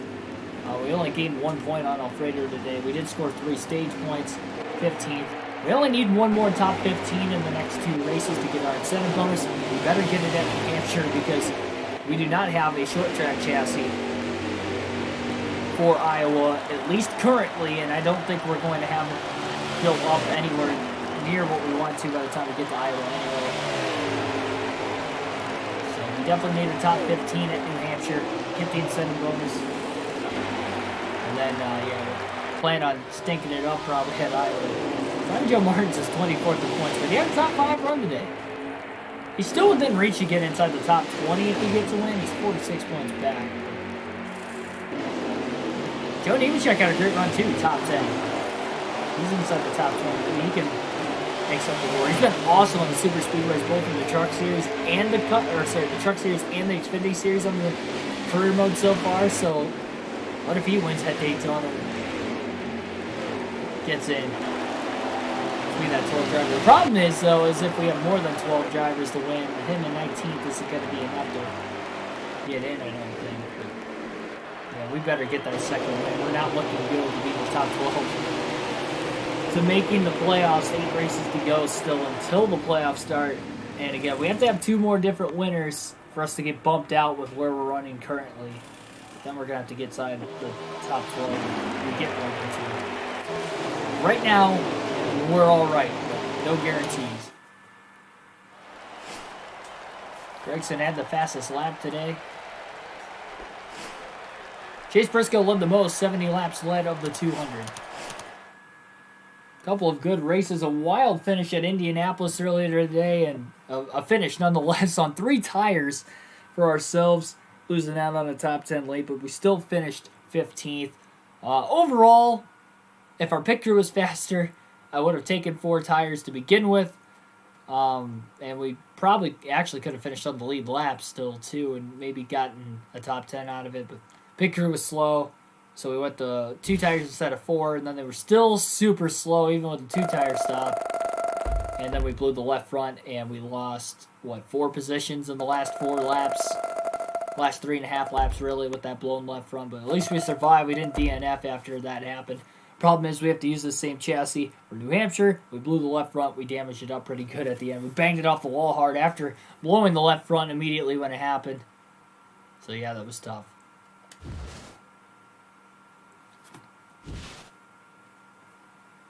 We only gained 1 point on Alfredo today. We did score 3 stage points, 15th. We only need 1 more top 15 in the next 2 races to get our incentive bonus. We better get it at New Hampshire because we do not have a short track chassis for Iowa, at least currently, and I don't think we're going to have it built up anywhere near what we want to by the time we get to Iowa anyway. So we definitely need a top 15 at New Hampshire, get the incentive bonus. And then, plan on stinking it up probably at Iowa. Tommy Joe Martins is 24th in points, but he had a top 5 run today. He's still within reach to get inside the top 20 if he gets a win. He's 46 points back. Joe Nemechek had a great run too, top 10. He's inside the top 20. I mean, he can make something more. He's been awesome on the super speedways, both in the truck series and the truck series and the Xfinity series on the career mode so far. So, what if he wins at Daytona and gets in between that 12 driver? The problem is, though, is if we have more than 12 drivers to win, him in 19th isn't going to be enough to get in, I don't think. But, yeah, we better get that 2nd win. We're not looking good to be in the top 12. To making the playoffs, 8 races to go still until the playoffs start. And again, we have to have 2 more different winners for us to get bumped out with where we're running currently. Then we're going to have to get inside the top 12 if we get one or 2. Right now, we're all right, but no guarantees. Gregson had the fastest lap today. Chase Briscoe led the most, 70 laps led of the 200. Couple of good races, a wild finish at Indianapolis earlier today, and a finish nonetheless on 3 tires for ourselves. losing out on the top 10 late, but we still finished 15th. Overall, if our pit crew was faster, I would have taken 4 tires to begin with. And we probably actually could have finished on the lead lap still, too, and maybe gotten a top 10 out of it. But pit crew was slow, so we went to 2 tires instead of 4, and then they were still super slow, even with the 2-tire stop. And then we blew the left front, and we lost, 4 positions in the last 4 laps? Last 3.5 laps, really, with that blown left front. But at least we survived. We didn't DNF after that happened. Problem is, we have to use the same chassis for New Hampshire. We blew the left front. We damaged it up pretty good at the end. We banged it off the wall hard after blowing the left front immediately when it happened. So, yeah, that was tough.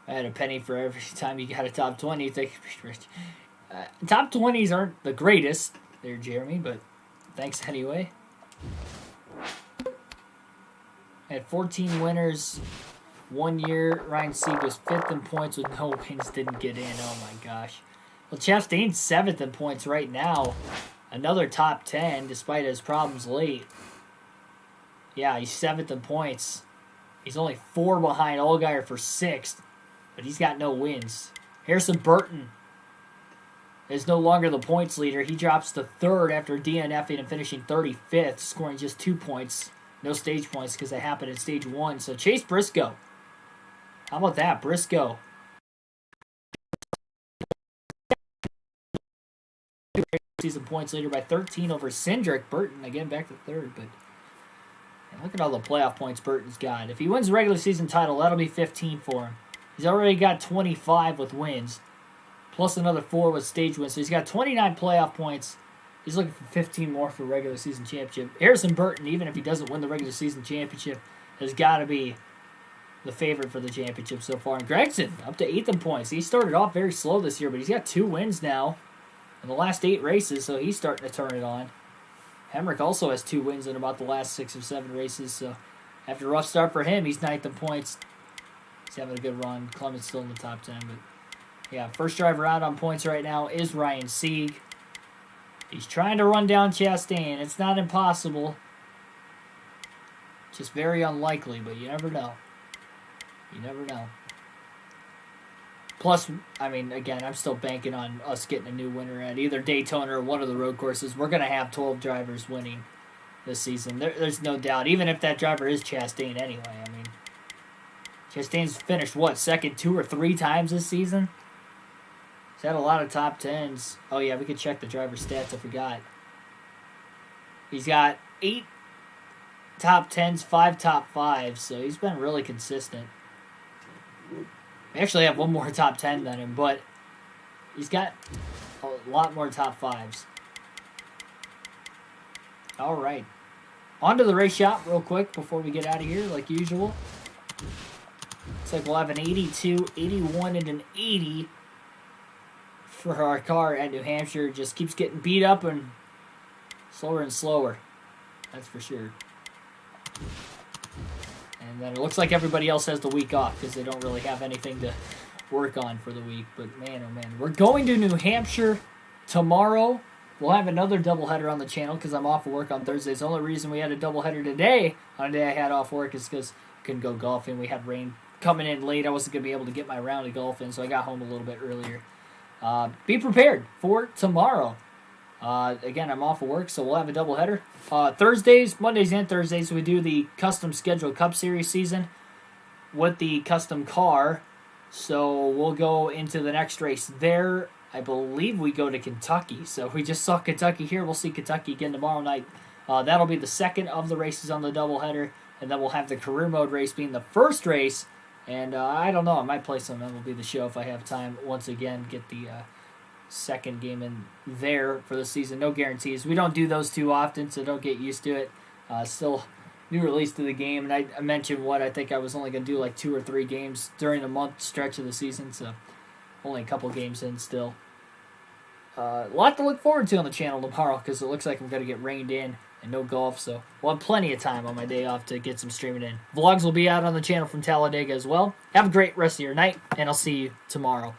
I had a penny for every time you got a top 20. You think, top 20s aren't the greatest there, Jeremy, but thanks anyway. I had 14 winners. 1 year, Ryan Sieg was 5th in points with no wins, didn't get in. Oh my gosh. Well, Chastain's 7th in points right now. Another top 10 despite his problems late. Yeah, he's 7th in points. He's only 4 behind Allgaier for 6th, but he's got no wins. Harrison Burton is no longer the points leader. He drops to 3rd after DNFing and finishing 35th, scoring just 2 points. No stage points because they happened in stage 1. So Chase Briscoe. How about that? Briscoe. Season points leader by 13 over Cindric. Burton, again, back to 3rd. But man, look at all the playoff points Burton's got. If he wins the regular season title, that'll be 15 for him. He's already got 25 with wins, plus another 4 with stage wins. So he's got 29 playoff points. He's looking for 15 more for regular season championship. Harrison Burton, even if he doesn't win the regular season championship, has got to be the favorite for the championship so far. And Gregson, up to 8th in points. He started off very slow this year, but he's got 2 wins now in the last 8 races, so he's starting to turn it on. Hemrick also has 2 wins in about the last 6 or 7 races, so after a rough start for him, he's 9th in points. He's having a good run. Clement's still in the top 10, but yeah, first driver out on points right now is Ryan Sieg. He's trying to run down Chastain. It's not impossible. Just very unlikely, but you never know. You never know. Plus, I mean, again, I'm still banking on us getting a new winner at either Daytona or one of the road courses. We're going to have 12 drivers winning this season. There's no doubt, even if that driver is Chastain anyway. I mean, Chastain's finished, what, second 2 or 3 times this season? He's had a lot of top 10s. Oh, yeah, we could check the driver stats. I forgot. He's got 8 top 10s, 5 top 5s, so he's been really consistent. We actually have one more top 10 than him, but he's got a lot more top 5s. All right. On to the race shop real quick before we get out of here, like usual. Looks like we'll have an 82, 81, and an 80 for our car at New Hampshire. Just keeps getting beat up and slower. That's for sure. And then it looks like everybody else has the week off because they don't really have anything to work on for the week. But man, oh man. We're going to New Hampshire tomorrow. We'll have another doubleheader on the channel because I'm off of work on Thursdays. The only reason we had a doubleheader today, on a day I had off work, is because I couldn't go golfing. We had rain coming in late. I wasn't going to be able to get my round of golf in, so I got home a little bit earlier. Be prepared for tomorrow. Again, I'm off of work, so we'll have a doubleheader. Thursdays, Mondays and Thursdays, we do the custom scheduled Cup Series season with the custom car. So we'll go into the next race there. I believe we go to Kentucky. So we just saw Kentucky here. We'll see Kentucky again tomorrow night. That'll be the second of the races on the doubleheader. And then we'll have the career mode race being the first race. And I don't know. I might play some MLB The Show if I have time. Once again, get the second game in there for the season. No guarantees. We don't do those too often, so don't get used to it. Still new release to the game. And I mentioned I think I was only going to do like 2 or 3 games during the month stretch of the season. So only a couple games in still. A lot to look forward to on the channel tomorrow because it looks like I'm going to get rained in and no golf. So we'll have plenty of time on my day off to get some streaming in. Vlogs will be out on the channel from Talladega as well. Have a great rest of your night, and I'll see you tomorrow.